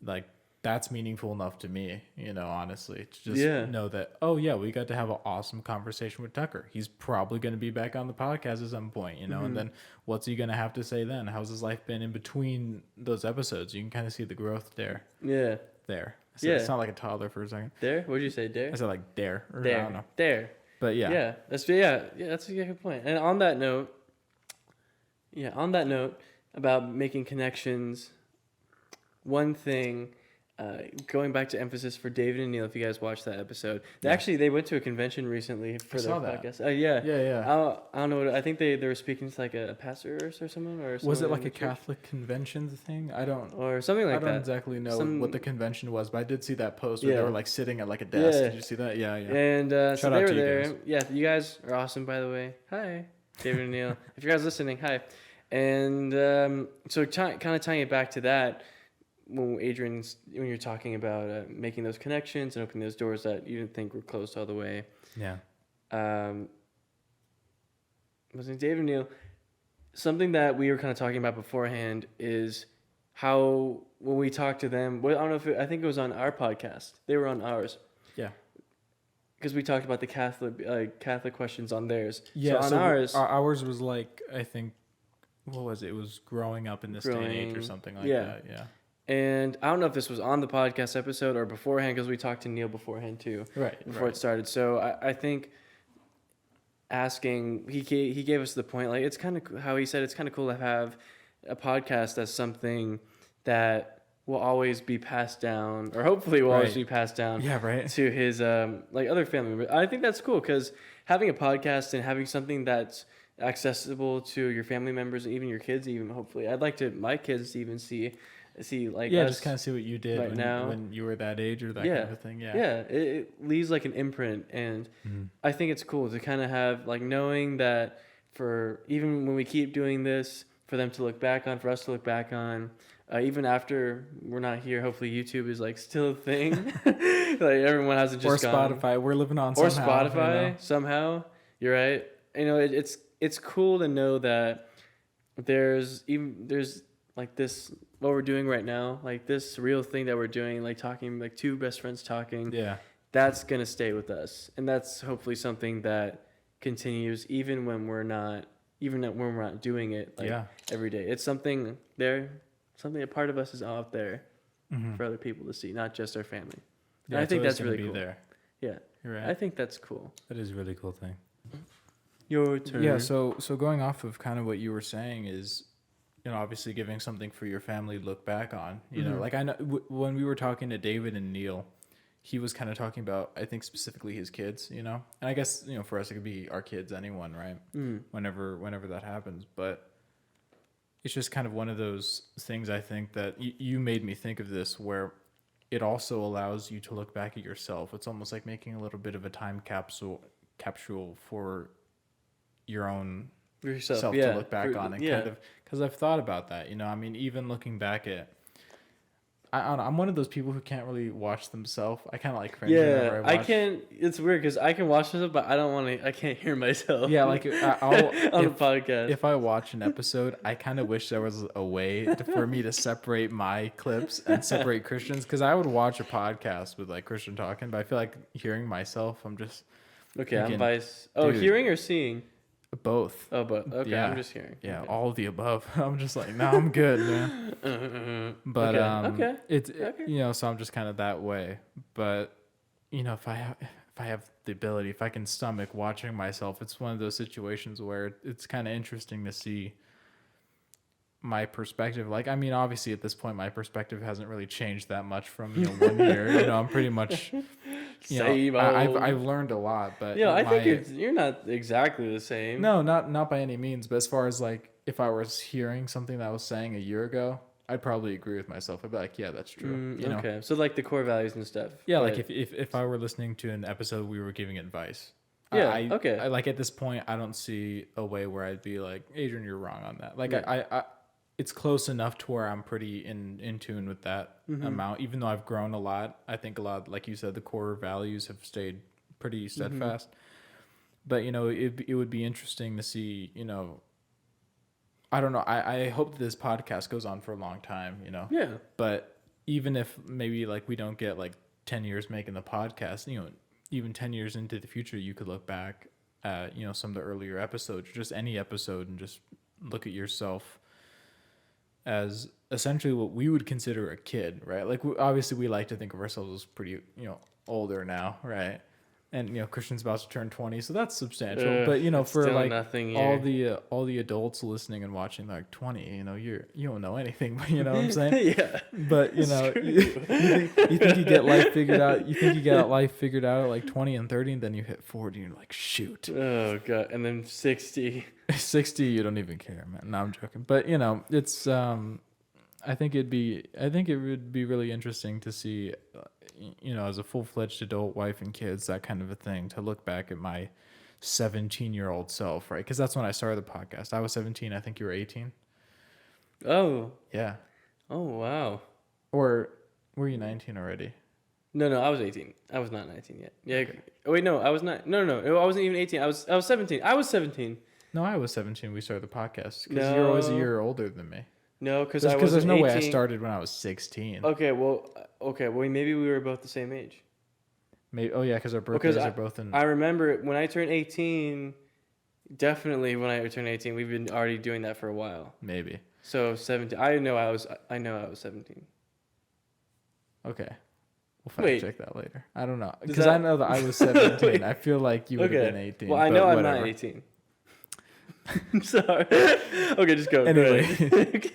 like that's meaningful enough to me, you know, honestly, to just know that, oh yeah, we got to have an awesome conversation with Tucker. He's probably going to be back on the podcast at some point, you know, and then what's he going to have to say then? How's his life been in between those episodes? You can kind of see the growth there. Yeah. There. It's not like a toddler for a second.
There? What'd you say? Dare?
I said like dare. Or
dare.
I don't know.
Dare.
But yeah.
That's a good point. And on that note, about making connections, one thing, going back to emphasis for David and Neil, if you guys watched that episode, they went to a convention recently for their podcast. I don't know. I think they were speaking to like a pastor or someone, or
was it like a Catholic convention thing? I don't,
or something like that.
I don't exactly know what the convention was, but I did see that post where they were like sitting at like a desk. Did you see that? Yeah.
And so they were there. Guys. Yeah, you guys are awesome, by the way. Hi, David and Neil. If you guys are listening, hi. And so kind of tying it back to that. When you're talking about making those connections and opening those doors that you didn't think were closed all the way. Yeah. Wasn't David and Neil? Something that we were kind of talking about beforehand is how when we talked to them, I don't know I think it was on our podcast. They were on ours. Yeah. Because we talked about the Catholic questions on theirs.
Yeah. So on ours was like, I think, what was it? It was growing up in this day and age or something like that. Yeah.
And I don't know if this was on the podcast episode or beforehand, because we talked to Neil beforehand too. Before it started. So I think asking, he gave us the point, like, it's kind of how he said it's kind of cool to have a podcast as something that will always be passed down, or hopefully will always be passed down to his like other family members. I think that's cool, because having a podcast and having something that's accessible to your family members and even your kids, even hopefully, I'd like my kids to even see like
just kind of see what you did when you were that age or that kind of a thing.
It leaves like an imprint, and I think it's cool to kind of have like knowing that for even when we keep doing this, for them to look back on, for us to look back on, even after we're not here. Hopefully YouTube is like still a thing. Like everyone hasn't just gone.
Spotify, we're living on somehow,
or Spotify somehow. You're right. You know, it's cool to know that there's like this, what we're doing right now, like this real thing that we're doing, like talking, like two best friends talking. Yeah. That's going to stay with us. And that's hopefully something that continues even when we're not doing it every day. It's something a part of us is out there for other people to see, not just our family. And I think that's really cool. There. Yeah. You're right. I think that's cool.
That is a really cool thing.
Your turn.
Yeah. So going off of kind of what you were saying is, you know, obviously giving something for your family to look back on, you know, like I know when we were talking to David and Neil, he was kind of talking about, I think specifically his kids, you know, and I guess, you know, for us, it could be our kids, anyone, right. Whenever that happens. But it's just kind of one of those things, I think that you made me think of this, where it also allows you to look back at yourself. It's almost like making a little bit of a time capsule for your own self to look back on, and kind of, because I've thought about that, you know. I mean, even looking back at, I don't know. I'm one of those people who can't really watch themselves. I kind of like cringe whenever I
I
watch.
can't. It's weird because I can watch myself, but I don't want to. I can't hear myself.
Yeah, like I'll
on a podcast.
if I watch an episode, I kind of wish there was a way for me to separate my clips and separate Christians, because I would watch a podcast with like Christian talking, but I feel like hearing myself, I'm just
Okay, I'm
thinking,
biased. Oh,
dude.
hearing or seeing?
both.
Oh, but okay,
Yeah.
I'm just hearing.
Yeah,
Okay.
all of the above. I'm just like, no, I'm good, man. But
Okay.
it's
Okay.
you know, so I'm just kind of that way. But you know, if I have the ability, if I can stomach watching myself, it's one of those situations where it's kind of interesting to see my perspective. Like, I mean, obviously at this point, my perspective hasn't really changed that much from 1 year. You know, I'm pretty much.
Same
I've learned a lot, but
I think you're not exactly the same.
no, not by any means. But as far as like, if I was hearing something that I was saying a year ago, I'd probably agree with myself. I'd be like, yeah, that's true. You know?
Okay, so like the core values and stuff.
Yeah,
but-
like if I were listening to an episode, we were giving advice.
Yeah, okay.
I like at this point, I don't see a way where I'd be like, Adrian, you're wrong on that. Like
Yeah.
I it's close enough to where I'm pretty in tune with that amount. Even though I've grown a lot, I think a lot, like you said, the core values have stayed pretty steadfast. But it would be interesting to see. I don't know. I hope that this podcast goes on for a long time.
Yeah.
But even if maybe like we don't get like 10 years making the podcast, even 10 years into the future, you could look back at some of the earlier episodes, just any episode, and just look at yourself as essentially what we would consider a kid, right? Like obviously we like to think of ourselves as pretty older now, right? And Christian's about to turn 20, so that's substantial. But for
still
like
nothing
all the adults listening and watching, like 20, you don't know anything, but you know what I'm saying?
Yeah.
But you think you get life figured out. You think you get life figured out at like 20 and 30, and then you hit 40, and you're like, shoot.
Oh god, and then 60.
60, you don't even care, man. No, I'm joking. But it's I think it would be really interesting to see, as a full-fledged adult, wife and kids, that kind of a thing, to look back at my 17-year-old self, right? Because that's when I started the podcast. I was 17. I think you were 18.
Oh.
Yeah.
Oh wow.
Or were you 19 already?
No, I was 18. I was not 19 yet. Yeah. Okay. Oh, wait, no, I was not. No, I wasn't even 18. I was 17. I was 17.
No, I was 17. We started the podcast because
No.
you're always a year older than me.
No, because I was.
Because there's no
18.
way I started when I was 16.
Okay, well, maybe we were both the same age.
Maybe. Oh yeah, because our birthdays
Because
are both in.
I remember when I turned 18. Definitely, when I turned 18, we've been already doing that for a while.
Maybe.
So 17. I know I was 17.
Okay. We'll
Wait.
fact check that later. I don't know.
Does
Because
that-
I know that I was 17.
Wait.
I feel like you would have
Okay.
been 18.
Well, I
but
know I'm
whatever.
not 18. I'm sorry. Okay, just go.
Anyway.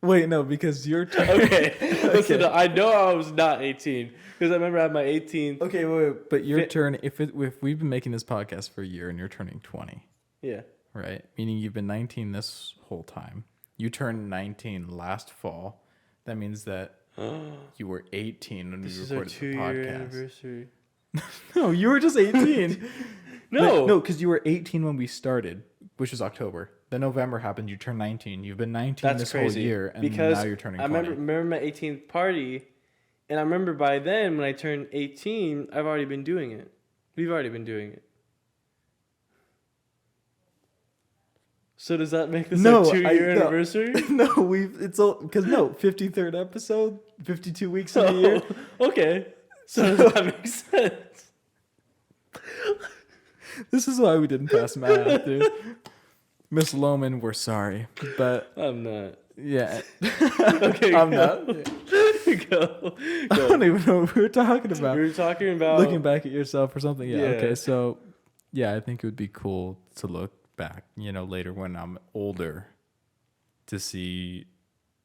Wait, no, because you're
Okay. Listen, I know I was not 18 because I remember I had my 18th.
Okay, wait. But your turn. If we've been making this podcast for a year and you're turning 20,
Yeah.
right? Meaning you've been 19 this whole time. You turned 19 last fall. That means that you were 18 when
This
we
is our
recorded the
2-year
podcast.
anniversary.
No, you were just 18.
No.
No, because you were 18 when we started, which was October. Then November happened. You turned 19. You've been 19
That's
this
crazy.
whole year, and
because
now you're turning 20.
I remember my 18th party, and I remember by then when I turned 18, I've already been doing it. We've already been doing it. So does that make this
No,
our 2-year
no.
anniversary?
No, it's all because 53rd episode, 52 weeks in a year.
Okay. So does that make sense?
This is why we didn't pass math, dude. Miss Lohman, we're sorry, but
I'm not.
yeah,
Okay,
I'm
go.
not.
Go.
I don't even know what we were talking about.
We were talking about
Looking back at yourself or something. Yeah.
Yeah.
Okay. So, yeah, I think it would be cool to look back, later when I'm older, to see,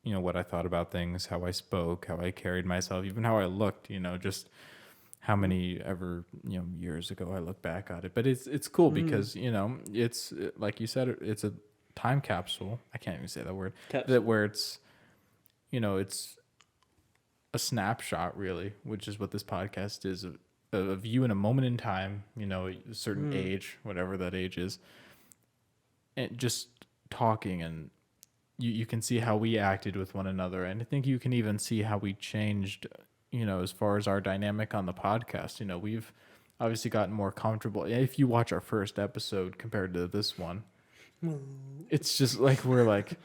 what I thought about things, how I spoke, how I carried myself, even how I looked. Just how many ever years ago I look back at it. But it's cool because it's like you said, it's a time capsule. I can't even say that word. That where it's it's a snapshot, really, which is what this podcast is, of you in a moment in time, a certain age, whatever that age is, and just talking and you can see how we acted with one another, and I think you can even see how we changed, as far as our dynamic on the podcast. We've obviously gotten more comfortable. If you watch our first episode compared to this one, it's just like we're like,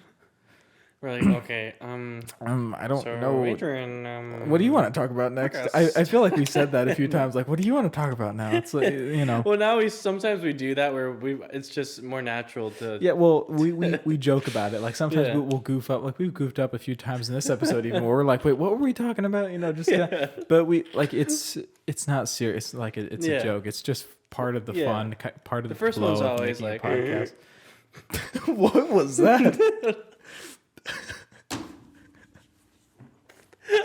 okay,
I don't know.
Adrian,
What do you want to talk about next? I feel like we said that a few times. Like, what do you want to talk about now? It's like,
Well, now sometimes we do that where it's just more natural to.
Yeah, well, we joke about it. Like sometimes we'll goof up. Like we've goofed up a few times in this episode, even where we're like, wait, what were we talking about? But we like it's not serious. Like it's a joke. It's just part of the fun, part of the
first
flow
one's
of
always
making
like
a podcast. What was that?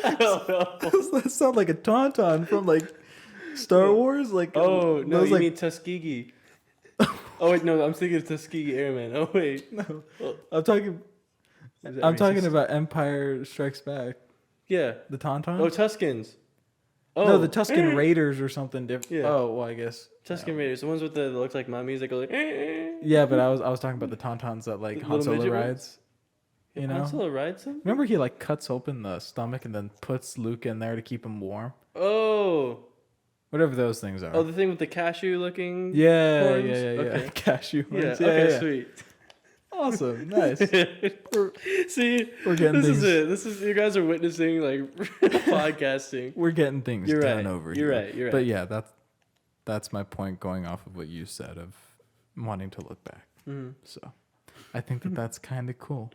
I don't know.
That sounds like a tauntaun from like Star Wars. Like
no, you
like,
mean Tuskegee. Oh wait, no, I'm thinking of Tuskegee Airmen. Oh wait,
no, I'm talking about Empire Strikes Back.
Yeah,
The Tauntaun.
Oh, Tuskens. Oh
no, the Tusken Raiders or something different.
Yeah.
Oh, well, I guess
Tusken Raiders, the ones with the look like mummies that go like.
Yeah, but I was talking about the Tauntauns that like Han
Little
Solo
midget
rides.
Han Solo rides them?
Remember he like cuts open the stomach and then puts Luke in there to keep him warm.
Oh.
Whatever those things are.
Oh, the thing with the cashew looking.
Yeah,
horns?
yeah.
Okay.
Cashew horns.
Yeah. Okay, sweet.
Awesome, nice.
See,
we're getting
this
things.
is it. This is you guys are witnessing like podcasting.
We're getting things
You're
done
right.
over
You're
here.
right. You're right.
But yeah, that's my point. Going off of what you said of wanting to look back.
Mm-hmm.
So, I think that's kind of cool.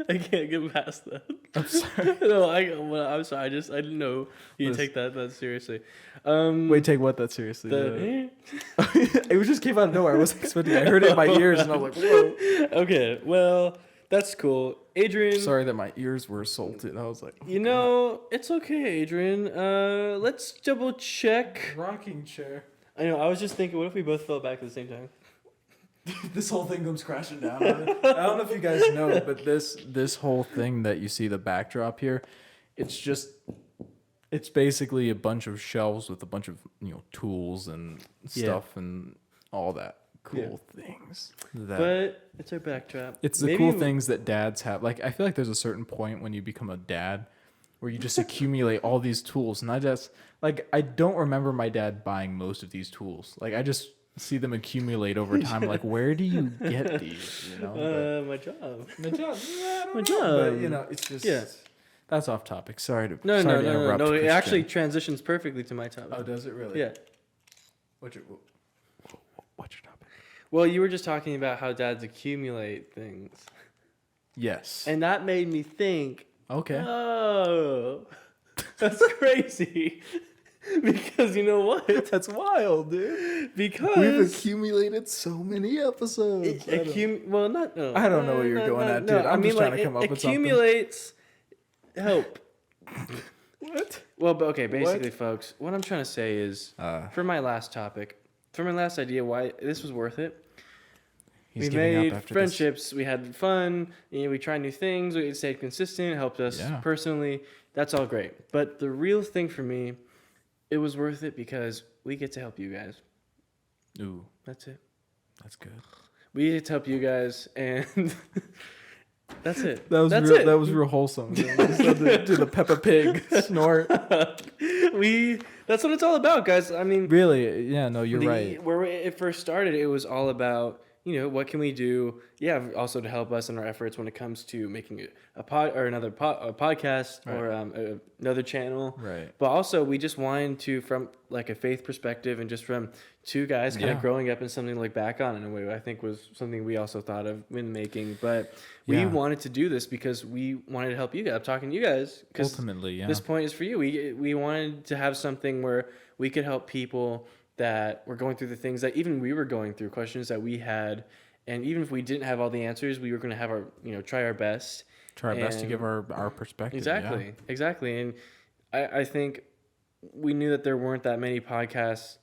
I can't get past that.
I'm sorry.
No, I'm sorry. I didn't know you take that seriously.
Wait, take what that seriously? It just came out of nowhere. I wasn't expecting. I heard it in my ears, and I was like, "Whoa!"
Okay, well, that's cool, Adrian.
Sorry that my ears were assaulted. I was like,
It's okay, Adrian. Let's double check.
rocking chair.
I know. I was just thinking, what if we both fell back at the same time?
This whole thing comes crashing down on it. I don't know if you guys know, but this whole thing that you see the backdrop here, it's basically a bunch of shelves with a bunch of tools and stuff and all that cool things.
But it's our backdrop.
It's the cool things that dads have. Like I feel like there's a certain point when you become a dad where you just accumulate all these tools, and I don't remember my dad buying most of these tools. Like I just see them accumulate over time. Like, where do you get these?
My job.
My job.
My job.
But it's just that's off topic. Sorry to
No.
interrupt.
It
Christian.
actually transitions perfectly to my topic.
Oh, does it really?
Yeah.
What's your topic?
Well, you were just talking about how dads accumulate things,
Yes.
and that made me think.
Okay.
Oh, that's crazy. Because you know what?
That's wild, dude.
Because
We've accumulated so many episodes.
I don't
know what you're going at, dude. I'm just trying to come up with something.
Accumulates help.
What?
Well, but okay, basically, folks, what I'm trying to say is, for my last topic, for my last idea, why this was worth it. We made friendships. We had fun. We tried new things. We stayed consistent. It helped us personally. That's all great. But the real thing for me, it was worth it because we get to help you guys.
Ooh,
that's it.
That's good.
We get to help you guys, and that's it.
That was real wholesome. Do the Peppa Pig snort.
That's what it's all about, guys. I mean,
really, yeah. No, you're right.
Where it first started, it was all about what can we do? Yeah, also to help us in our efforts when it comes to making a podcast
right.
or another channel.
Right.
But also, we just wanted to, from like a faith perspective, and just from two guys kind of growing up in something to look back on in a way, I think was something we also thought of when making. But we wanted to do this because we wanted to help you guys. I'm talking to you guys.
Ultimately,
this point is for you. We wanted to have something where we could help people that were going through the things that even we were going through, questions that we had, and even if we didn't have all the answers, we were going to have our try our best.
Try our best to give our perspective.
Exactly. And I think we knew that there weren't that many podcasts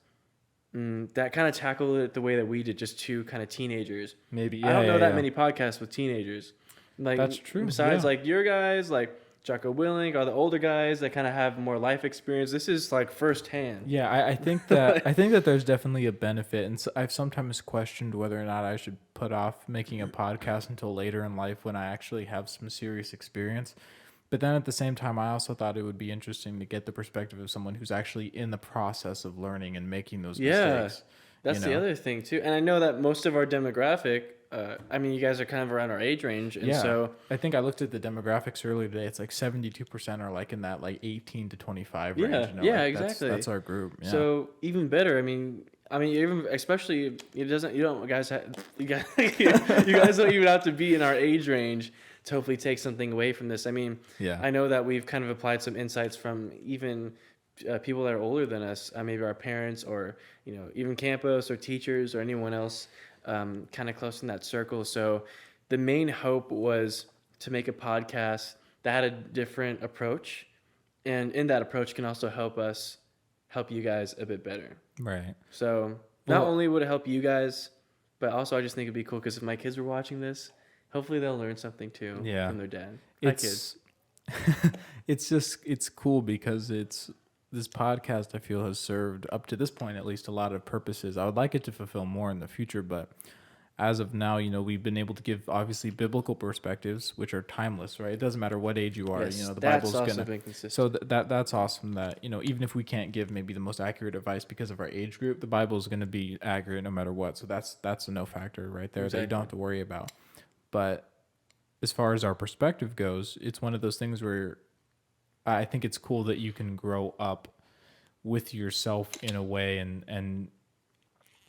that kind of tackled it the way that we did, just two kind of teenagers.
Maybe
I don't know that many podcasts with teenagers. Like,
that's true.
Besides like your guys, like Jocko Willink are the older guys that kind of have more life experience. This is like firsthand.
Yeah, I think that I think that there's definitely a benefit, and so I've sometimes questioned whether or not I should put off making a podcast until later in life when I actually have some serious experience. But then at the same time, I also thought it would be interesting to get the perspective of someone who's actually in the process of learning and making those mistakes.
That's the other thing too. And I know that most of our demographic, I mean, you guys are kind of around our age range, and so
I think I looked at the demographics earlier today. It's like 72% are like in that like 18 to 25 range.
Yeah,
you know,
yeah,
like
exactly.
That's our group. Yeah.
So even better. I mean, even especially it doesn't. You don't guys. You guys. You guys don't even have to be in our age range to hopefully take something away from this. I mean,
Yeah.
I know that we've kind of applied some insights from even people that are older than us, maybe our parents or even campus or teachers or anyone else, kind of close in that circle. So the main hope was to make a podcast that had a different approach, and in that approach can also help you guys a bit better.
Right.
So not only would it help you guys, but also I just think it'd be cool because if my kids were watching this, hopefully they'll learn something too from their dad. Hi, kids.
It's cool because this podcast I feel has served up to this point at least a lot of purposes. I would like it to fulfill more in the future, but as of now, we've been able to give obviously biblical perspectives, which are timeless, right? It doesn't matter what age you are.
Yes,
The
that's
Bible's
also
gonna.
been consistent.
So that's awesome. That even if we can't give maybe the most accurate advice because of our age group, the Bible is going to be accurate no matter what. So that's a no factor right there that you don't have to worry about. But as far as our perspective goes, it's one of those things where I think it's cool that you can grow up with yourself in a way, and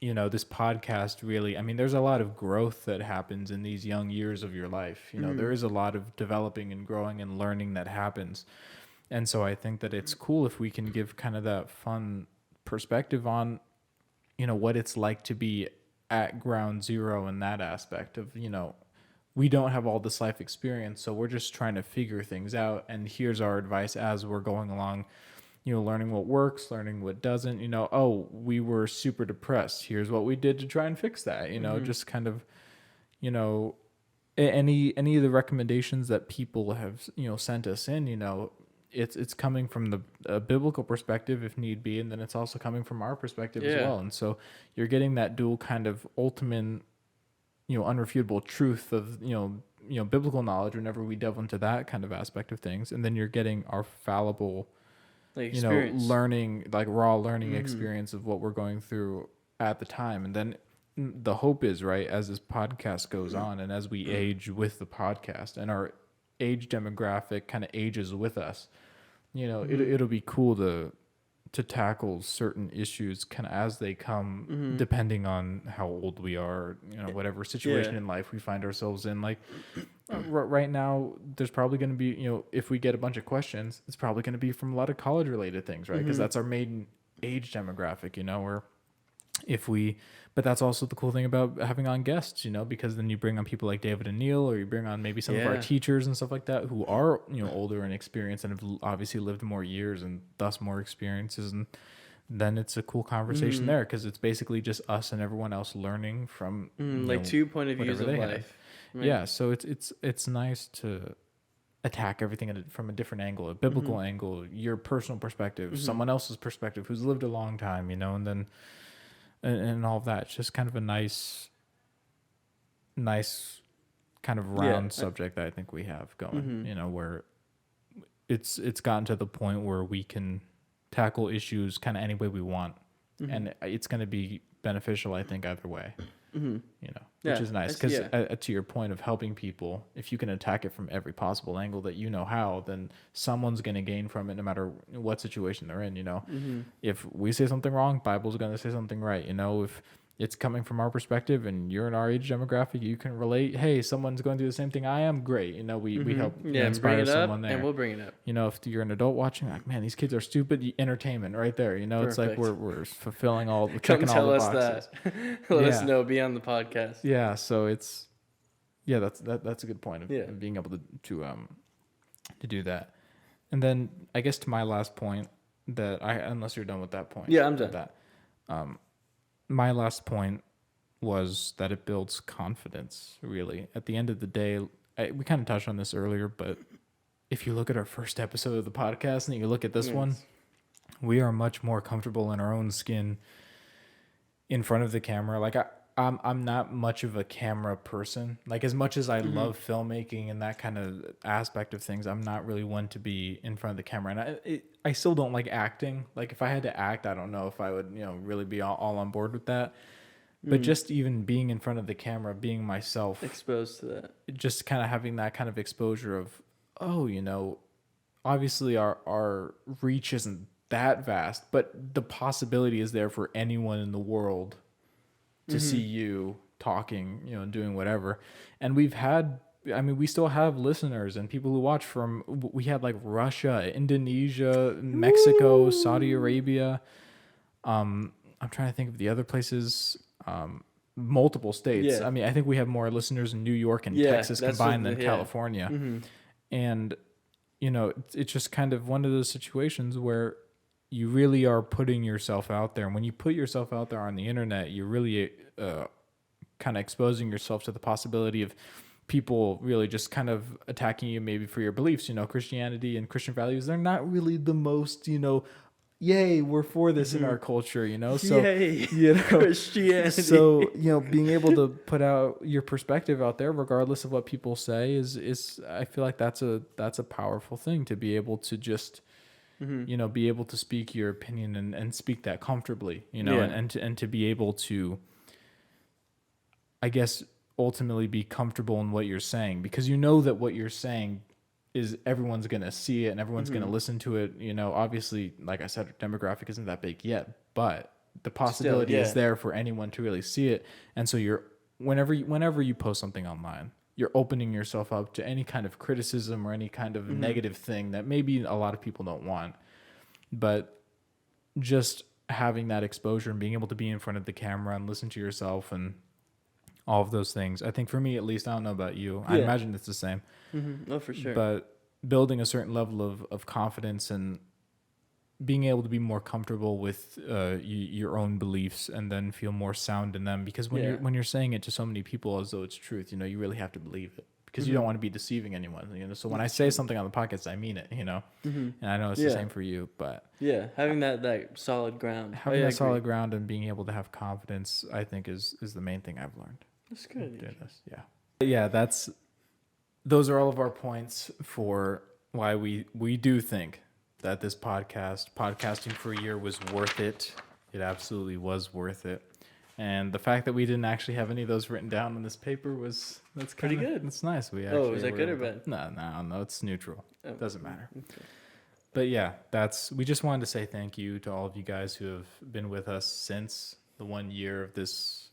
this podcast really, I mean, there's a lot of growth that happens in these young years of your life. There is a lot of developing and growing and learning that happens. And so I think that it's cool if we can give kind of that fun perspective on, what it's like to be at ground zero in that aspect of, we don't have all this life experience, so we're just trying to figure things out. And here's our advice as we're going along, learning what works, learning what doesn't. Oh, we were super depressed. Here's what we did to try and fix that. Just kind of, any of the recommendations that people have, sent us in. It's coming from the biblical perspective if need be, and then it's also coming from our perspective as well. And so you're getting that dual kind of ultimate, unrefutable truth of biblical knowledge whenever we delve into that kind of aspect of things, and then you're getting our fallible learning, like raw learning experience of what we're going through at the time. And then the hope is, right, as this podcast goes on and as we age with the podcast and our age demographic kind of ages with us, it'll be cool to tackle certain issues kind of as they come, depending on how old we are, whatever situation in life we find ourselves in. Like right now, there's probably going to be, if we get a bunch of questions, it's probably going to be from a lot of college related things, right? Because that's our main age demographic, where but that's also the cool thing about having on guests, because then you bring on people like David and Neil, or you bring on maybe some of our teachers and stuff like that who are, older and experienced and have obviously lived more years and thus more experiences. And then it's a cool conversation there because it's basically just us and everyone else learning from
like 2 point of views of life.
Right? Yeah. So it's nice to attack everything from a different angle, a biblical angle, your personal perspective, someone else's perspective who's lived a long time, and then and all of that. It's just kind of a nice kind of round subject that I think we have going, where it's gotten to the point where we can tackle issues kind of any way we want. And it's going to be beneficial, I think, either way, which is nice. Because to your point of helping people, if you can attack it from every possible angle that how, then someone's going to gain from it no matter what situation they're in, If we say something wrong, Bible's going to say something right, If it's coming from our perspective and you're in our age demographic, you can relate. Hey, someone's going through the same thing I am. Great. We help inspire someone there.
And we'll bring it up.
If you're an adult watching, like, man, these kids are stupid, entertainment right there. It's like we're fulfilling checking all the boxes.
Let us know. Be on the podcast.
Yeah. So it's, that's a good point of being able to do that. And then I guess to my last point unless you're done with that point.
Yeah, I'm done.
That. My last point was that it builds confidence, really. At the end of the day, we kind of touched on this earlier, but if you look at our first episode of the podcast and you look at this one, we are much more comfortable in our own skin in front of the camera. Like I'm not much of a camera person. Like as much as I love filmmaking and that kind of aspect of things, I'm not really one to be in front of the camera. And I still don't like acting. Like if I had to act, I don't know if I would, really be all on board with that. But just even being in front of the camera, being myself,
exposed to that,
just kind of having that kind of exposure of, obviously our reach isn't that vast, but the possibility is there for anyone in the world to see you talking, doing whatever. And we still have listeners and people who watch we had like Russia, Indonesia, Mexico, Saudi Arabia. I'm trying to think of the other places, multiple states.
Yeah.
I think we have more listeners in New York and Texas combined than California. And, it's just kind of one of those situations where you really are putting yourself out there. And when you put yourself out there on the internet, you're really kind of exposing yourself to the possibility of people really just kind of attacking you maybe for your beliefs. Christianity and Christian values, they're not really the most, yay, we're for this in our culture, so
yay, Christianity.
So being able to put out your perspective out there regardless of what people say is I feel like that's a powerful thing, to be able to just be able to speak your opinion and speak that comfortably, and to be able to, I guess, ultimately be comfortable in what you're saying, because that what you're saying is everyone's going to see it and everyone's going to listen to it. Obviously, like I said, our demographic isn't that big yet, but the possibility is there for anyone to really see it. And so whenever you post something online, you're opening yourself up to any kind of criticism or any kind of negative thing that maybe a lot of people don't want. But just having that exposure and being able to be in front of the camera and listen to yourself and all of those things, I think for me at least, I don't know about you, I imagine it's the same.
Oh, for sure.
But building a certain level of confidence and being able to be more comfortable with your own beliefs and then feel more sound in them, because when you're saying it to so many people as though it's truth, you really have to believe it, because you don't want to be deceiving anyone. So when I say something on the podcast, I mean it. And I know it's the same for you, but
having that solid ground,
solid ground and being able to have confidence, I think is the main thing I've learned.
That's good.
Doing this. Those are all of our points for why we do think that this podcasting for a year was worth it. It absolutely was worth it. And the fact that we didn't actually have any of those written down on this paper that's
pretty good.
It's nice.
Is that good or bad?
No, it's neutral. It doesn't matter.
Okay.
But we just wanted to say thank you to all of you guys who have been with us since the 1 year of this,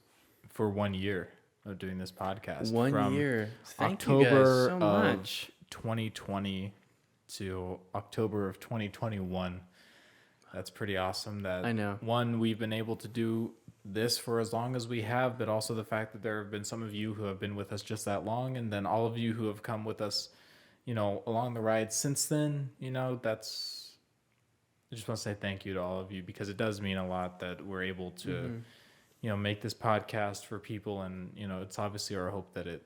for 1 year of doing this podcast.
1 year. Thank you
October
guys so much.
2020 to October of 2021. That's pretty awesome. That
I know.
One, we've been able to do this for as long as we have, but also the fact that there have been some of you who have been with us just that long, and then all of you who have come with us, along the ride since then. I just want to say thank you to all of you, because it does mean a lot that we're able to, make this podcast for people, and it's obviously our hope that it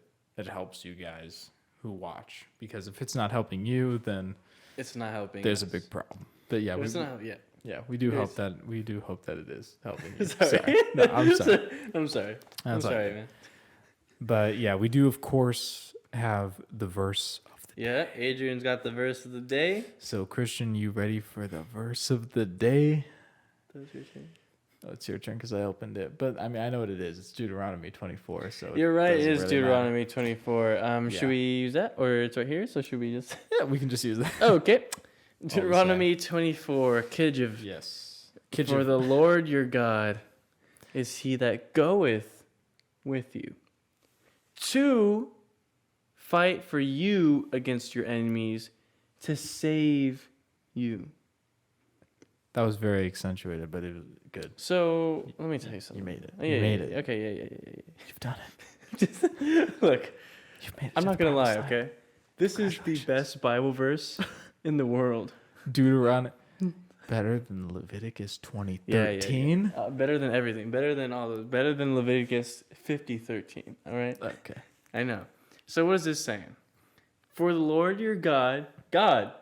helps you guys who watch, because if it's not helping you, then
it's not helping.
There's a big problem. But
it's not. Yeah.
Yeah, we do hope that it is helping you.
Sorry.
No, I'm sorry.
I'm sorry, man.
But we do of course have the verse of the
day. Adrian's got the verse of the day.
So Christian, you ready for the verse of the day?
That's your turn.
Oh, it's your turn because I opened it. But I know what it is. It's Deuteronomy 24. So
you're right. It is
really
Deuteronomy
matter.
24. Should we use that, or it's right here? So should we just?
Yeah, we can just use that.
Okay. Deuteronomy 24, Kijiv.
Yes.
For the Lord your God is he that goeth with you to fight for you against your enemies, to save you.
That was very accentuated, but it was good.
So let me tell you something.
You made it.
You
made it.
Okay, yeah.
You've done it.
Look,
You've made it.
I'm not going to lie, okay? This is the best Bible verse in the world.
Deuteronomy. Better than Leviticus 20:13.
Yeah. Better than everything. Better than all those. Better than Leviticus 50:13. All right.
Okay.
I know. So what is this saying? For the Lord your God God.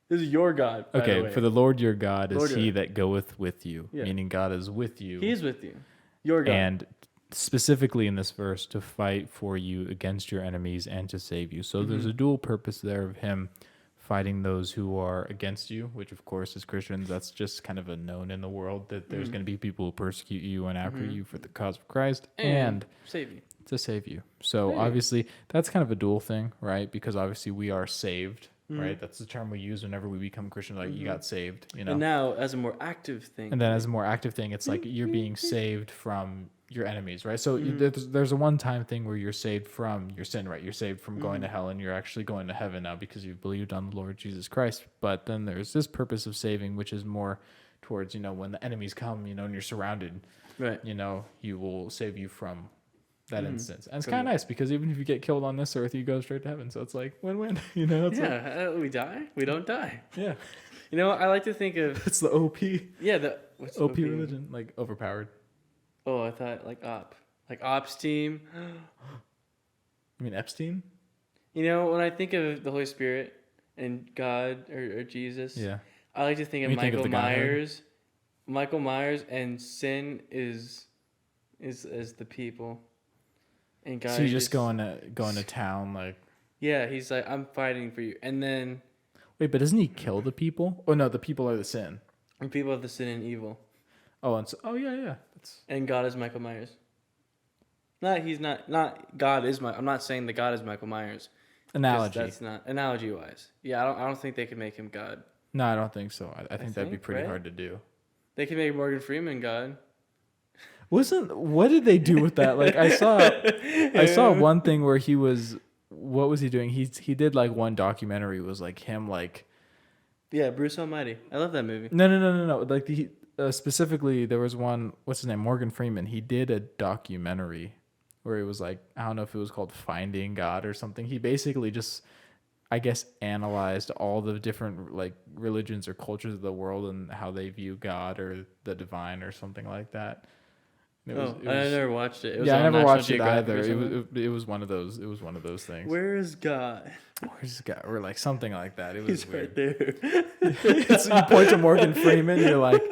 This is your God. By the
Okay,
way.
for the Lord your God is
Lord
he
your-
that goeth with you,
Yeah.
meaning God is with you.
He is with you. Your God.
And specifically in this verse, to fight for you against your enemies and to save you. So there's a dual purpose there of him fighting those who are against you, which of course as Christians, that's just kind of a known in the world that there's going to be people who persecute you and after you for the cause of Christ and
save you.
to save you. So obviously that's kind of a dual thing, right? Because obviously we are saved, right? That's the term we use whenever we become Christian, like you got saved, you know?
And now, as a more active thing.
And then as a more active thing, it's like you're being saved from your enemies, right? So there's a one-time thing where you're saved from your sin, right? You're saved from going to hell and you're actually going to heaven now because you've believed on the Lord Jesus Christ. But then there's this purpose of saving, which is more towards, when the enemies come, and you're surrounded,
Right.
he will save you from that instance. And it's kind of nice because even if you get killed on this earth, you go straight to heaven. So it's like win-win, It's
We die. We don't die.
yeah.
I like to think of...
It's the OP.
Yeah, what's
OP religion, like overpowered.
Oh, I thought like ops team.
You mean Epstein?
When I think of the Holy Spirit and God or Jesus,
Yeah.
I like to think of
You think of
Michael
the Godhead?
Myers. Michael Myers and sin is the people, and God.
So you're just going to town, like.
Yeah, he's like, I'm fighting for you, and then
Wait, but doesn't he kill the people? Oh no, the people are the sin.
and people have the sin and evil,
Oh, and so, yeah. That's
and God is Michael Myers. He's not God is I'm not saying that God is Michael Myers. 'Cause
analogy.
That's not analogy wise. Yeah, I don't think they could make him God.
No, I don't think so. I think that'd be
think,
pretty
right?
hard to do.
They can make Morgan Freeman God.
What did they do with that? Like I saw one thing where what was he doing? He did like one documentary was like him like
Yeah, Bruce Almighty. I love that movie.
no. Like specifically there was one, what's his name? Morgan Freeman. He did a documentary where it was like, I don't know if it was called Finding God or something. He basically just, I guess, analyzed all the different like religions or cultures of the world and how they view God or the divine or something like that. It
I never watched it. It was
yeah, I
on
never
National
watched it
Geographic or
either.
something.
It was one of those. It was one of those things.
Where is God?
Where's God? Or like something like that. It was
He's
weird.
right there.
So you point to Morgan Freeman. You're like,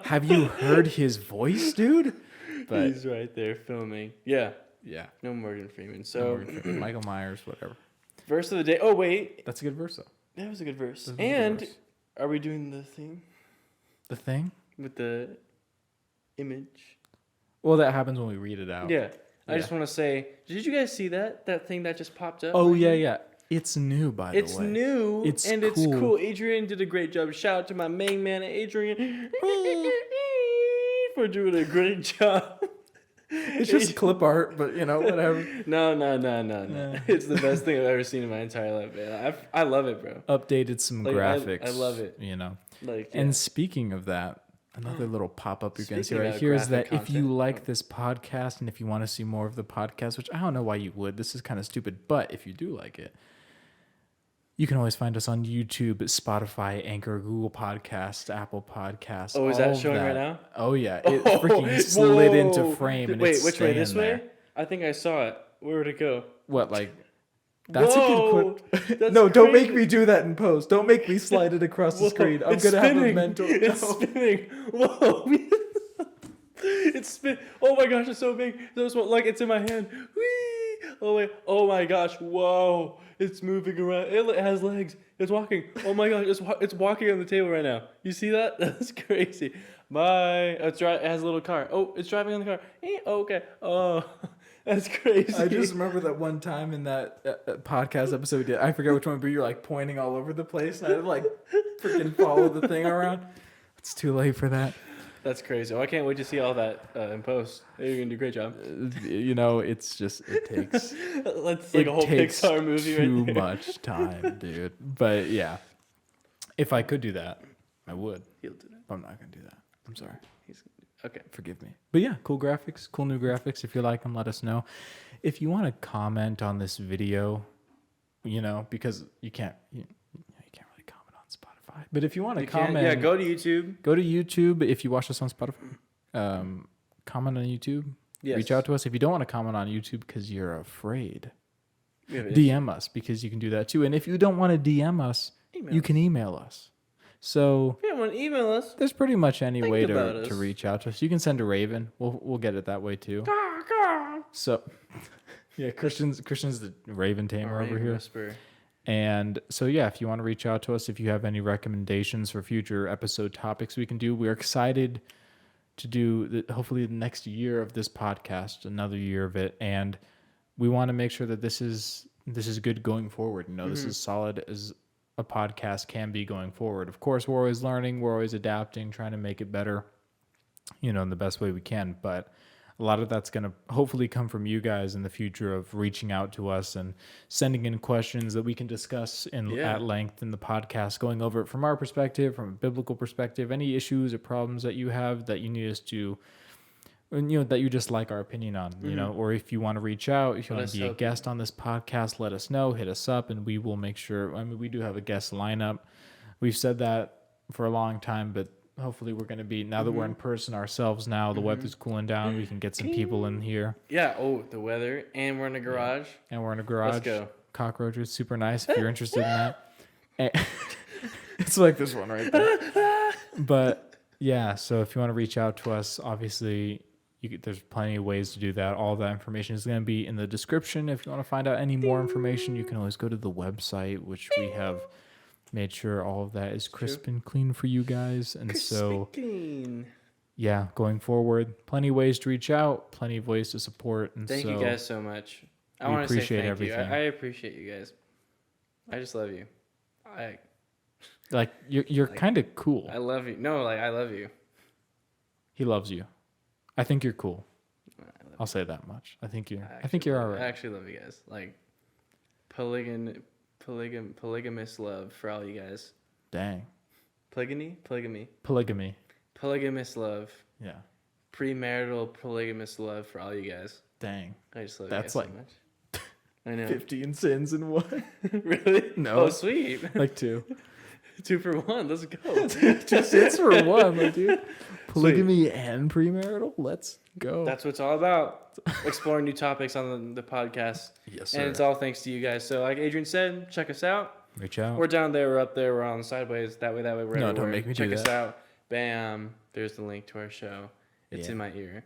have you heard his voice, dude? But
He's right there filming. Yeah,
yeah,
no Morgan Freeman. So
Morgan Freeman, Michael Myers, whatever.
verse of the day. Oh wait,
That's a good verse though.
that was a good verse.
That was a good
And
verse.
are we doing the thing
The thing.
with the image?
Well, that happens when we read it out.
Yeah. I
Yeah.
just want to say, did you guys see that thing that just popped up?
Oh
right
yeah,
here?
yeah. It's new, by the way.
It's new
It's
and it's
cool.
cool. Adrian did a great job. Shout out to my main man, Adrian, for doing a great job.
It's just clip art, but whatever.
No. It's the best thing I've ever seen in my entire life, man. I love it, bro.
Updated some
Like,
graphics.
I love it. Like, yeah.
And speaking of that, another little pop-up you're going to see
Speaking
right
about
here is that
graphic
if you
content.
like this podcast and if you want to see more of the podcast, which I don't know why you would, this is kind of stupid, but if you do like it, you can always find us on YouTube, Spotify, Anchor, Google Podcasts, Apple Podcasts.
Oh, is
all
that
of
showing right now?
Oh, yeah. It freaking slid into
Whoa.
frame. And
Wait,
it's
which way? This
staying
way?
there.
I think I saw it. Where would it go?
What, like... That's a
Whoa,
good clip.
that's
No, don't make
crazy.
me do that in post. Don't make me slide it across the
Whoa,
screen. I'm
it's
going to have a
spinning.
mental...
It's
No.
spinning. Whoa. It's spin. Oh my gosh, it's so big. So small. Like it's in my hand. Whee! Oh wait. Oh my gosh. Whoa. It's moving around. It has legs. It's walking. Oh my gosh. It's walking on the table right now. You see that? That's crazy. Bye. Oh, it has a little car. Oh, it's driving on the car. Oh, okay. Oh, that's crazy.
I just remember that one time in that podcast episode we did. I forget which one, but you're like pointing all over the place, and I had to like freaking follow the thing around. It's too late for that.
That's crazy. Oh, I can't wait to see all that in post. You're gonna do a great job.
It's just it takes
That's like a whole
takes
Pixar movie
too
right there.
much time, dude. But yeah, if I could do that, I would.
He'll do that.
But I'm not gonna do that. I'm sorry.
Okay.
Forgive me. But yeah, cool graphics, cool new graphics. If you like them, let us know. If you want to comment on this video, because you can't really comment on Spotify. But if you want to comment,
Yeah, go to YouTube.
Go to YouTube. If you watch us on Spotify, comment on YouTube.
Yes.
Reach out to us. If you don't want to comment on YouTube because you're afraid,
We have
DM us because you can do that too. And if you don't want to DM us, you can email us. So
If you want to email us,
there's pretty much any
Think
way
about
to
us.
reach out to us. You can send a Raven. We'll get it that way too. So yeah, Christian's the Raven tamer over here.
Whisper.
And so yeah, if you want to reach out to us, if you have any recommendations for future episode topics we can do, we're excited to do hopefully the next year of this podcast, another year of it, and we want to make sure that this is good going forward. This is solid as a podcast can be going forward. Of course, we're always learning, we're always adapting, trying to make it better, in the best way we can. But a lot of that's going to hopefully come from you guys in the future of reaching out to us and sending in questions that we can discuss at length in the podcast, going over it from our perspective, from a biblical perspective, any issues or problems that you have that you need us to, that you just like our opinion on, or if you want to reach out, if you want to be a guest on this podcast, let us know, hit us up, and we will make sure. I mean, we do have a guest lineup. We've said that for a long time, but hopefully we're going to be, now that we're in person ourselves now, the weather's cooling down, we can get some people in here.
Yeah, the weather, and we're in a garage.
And we're in a garage.
Let's go.
Cockroaches, super nice if you're interested in that. It's like this one right there. But yeah, so if you want to reach out to us, obviously there's plenty of ways to do that. All that information is going to be in the description. If you want to find out any more information, you can always go to the website, which we have made sure all of that is crisp and clean for you guys. And yeah, going forward, plenty of ways to reach out, plenty of ways to support. And
thank you guys so much. I want to say thank
everything.
you. I appreciate you guys. I just love you.
You're kind of cool.
I love you. No, I love you.
He loves you. I think you're cool. I'll say that much. I think you're all right.
I actually love you guys. Polygamous love for all you guys.
Dang.
Polygamy. Polygamous love.
Yeah.
Premarital polygamous love for all you guys.
Dang.
I just love
That's
you guys so much. I know.
15 sins in one.
Really?
No.
Oh, sweet.
Like 2.
2 for 1. Let's go.
2 sins for 1, dude. Polygamy and premarital. Let's go.
That's what it's all about. Exploring new topics on the podcast.
Yes, sir.
And it's all thanks to you guys. So like Adrian said, check us out.
Reach out.
We're down there. We're up there. We're on sideways. That way. We're everywhere.
Don't make me
check
do
us
that.
out. Bam. There's the link to our show. It's in my ear.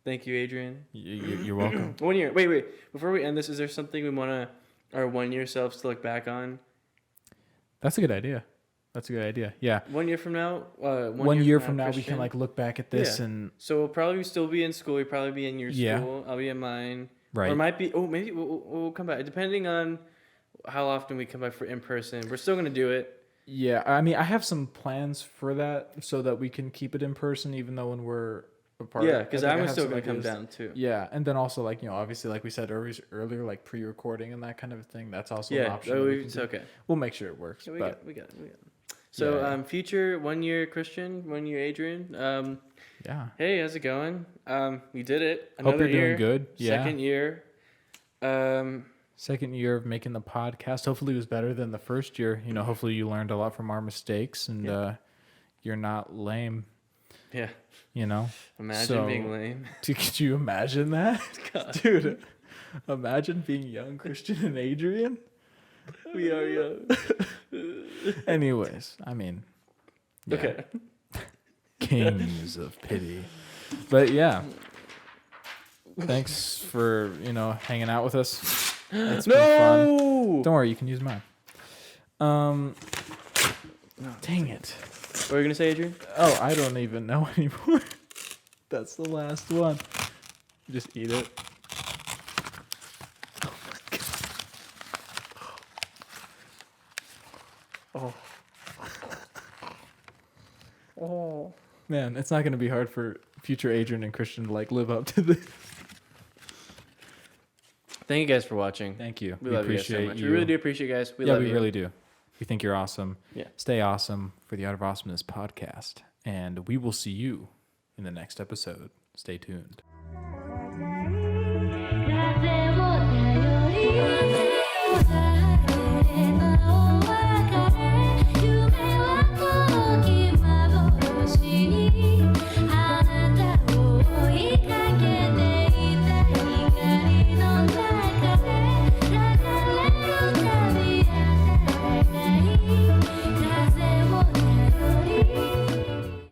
Thank you, Adrian.
You're welcome.
1 year. Wait. Before we end this, is there something we want our 1 year selves to look back on?
That's a good idea. Yeah.
1 year from now.
1 year from now, we
Christian.
can look back at this and.
So we'll probably still be in school. You'll probably be in your school. I'll be in mine.
Right.
Or it might be. Oh, maybe we'll come back depending on how often we come back for in person. We're still gonna do it.
Yeah, I mean, I have some plans for that so that we can keep it in person, even though when we're apart.
Yeah, because I'm
have
still
some
gonna come
ideas.
down too.
Yeah, and then also obviously like we said earlier, like pre-recording and that kind of thing. That's also an option.
It's okay.
We'll make sure it works.
Yeah, we got it. So future 1 year Christian, 1 year Adrian.
Yeah.
Hey, how's it going? We did it.
Hope
Another
you're
year.
doing good. Yeah.
Second year.
Second year of making the podcast. Hopefully it was better than the first year. Hopefully you learned a lot from our mistakes and you're not lame.
Yeah.
Imagine
being lame.
Could you imagine that? God. Dude, imagine being young Christian and Adrian.
We are young.
Anyways, I mean. Yeah.
Okay.
Kings of pity. But yeah. Thanks for, hanging out with us. It's been fun. Don't worry, you can use mine. Dang it.
What were you gonna say, Adrian?
Oh, I don't even know anymore. That's the last one. Just eat it. Oh my god. Oh. Man, it's not gonna be hard for future Adrian and Christian to live up to this.
Thank you guys for watching.
Thank you.
We love you guys so much. We really do appreciate you guys. We love you.
really do. We think you're awesome.
Yeah.
Stay awesome for the Art of Awesomeness podcast. And we will see you in the next episode. Stay tuned.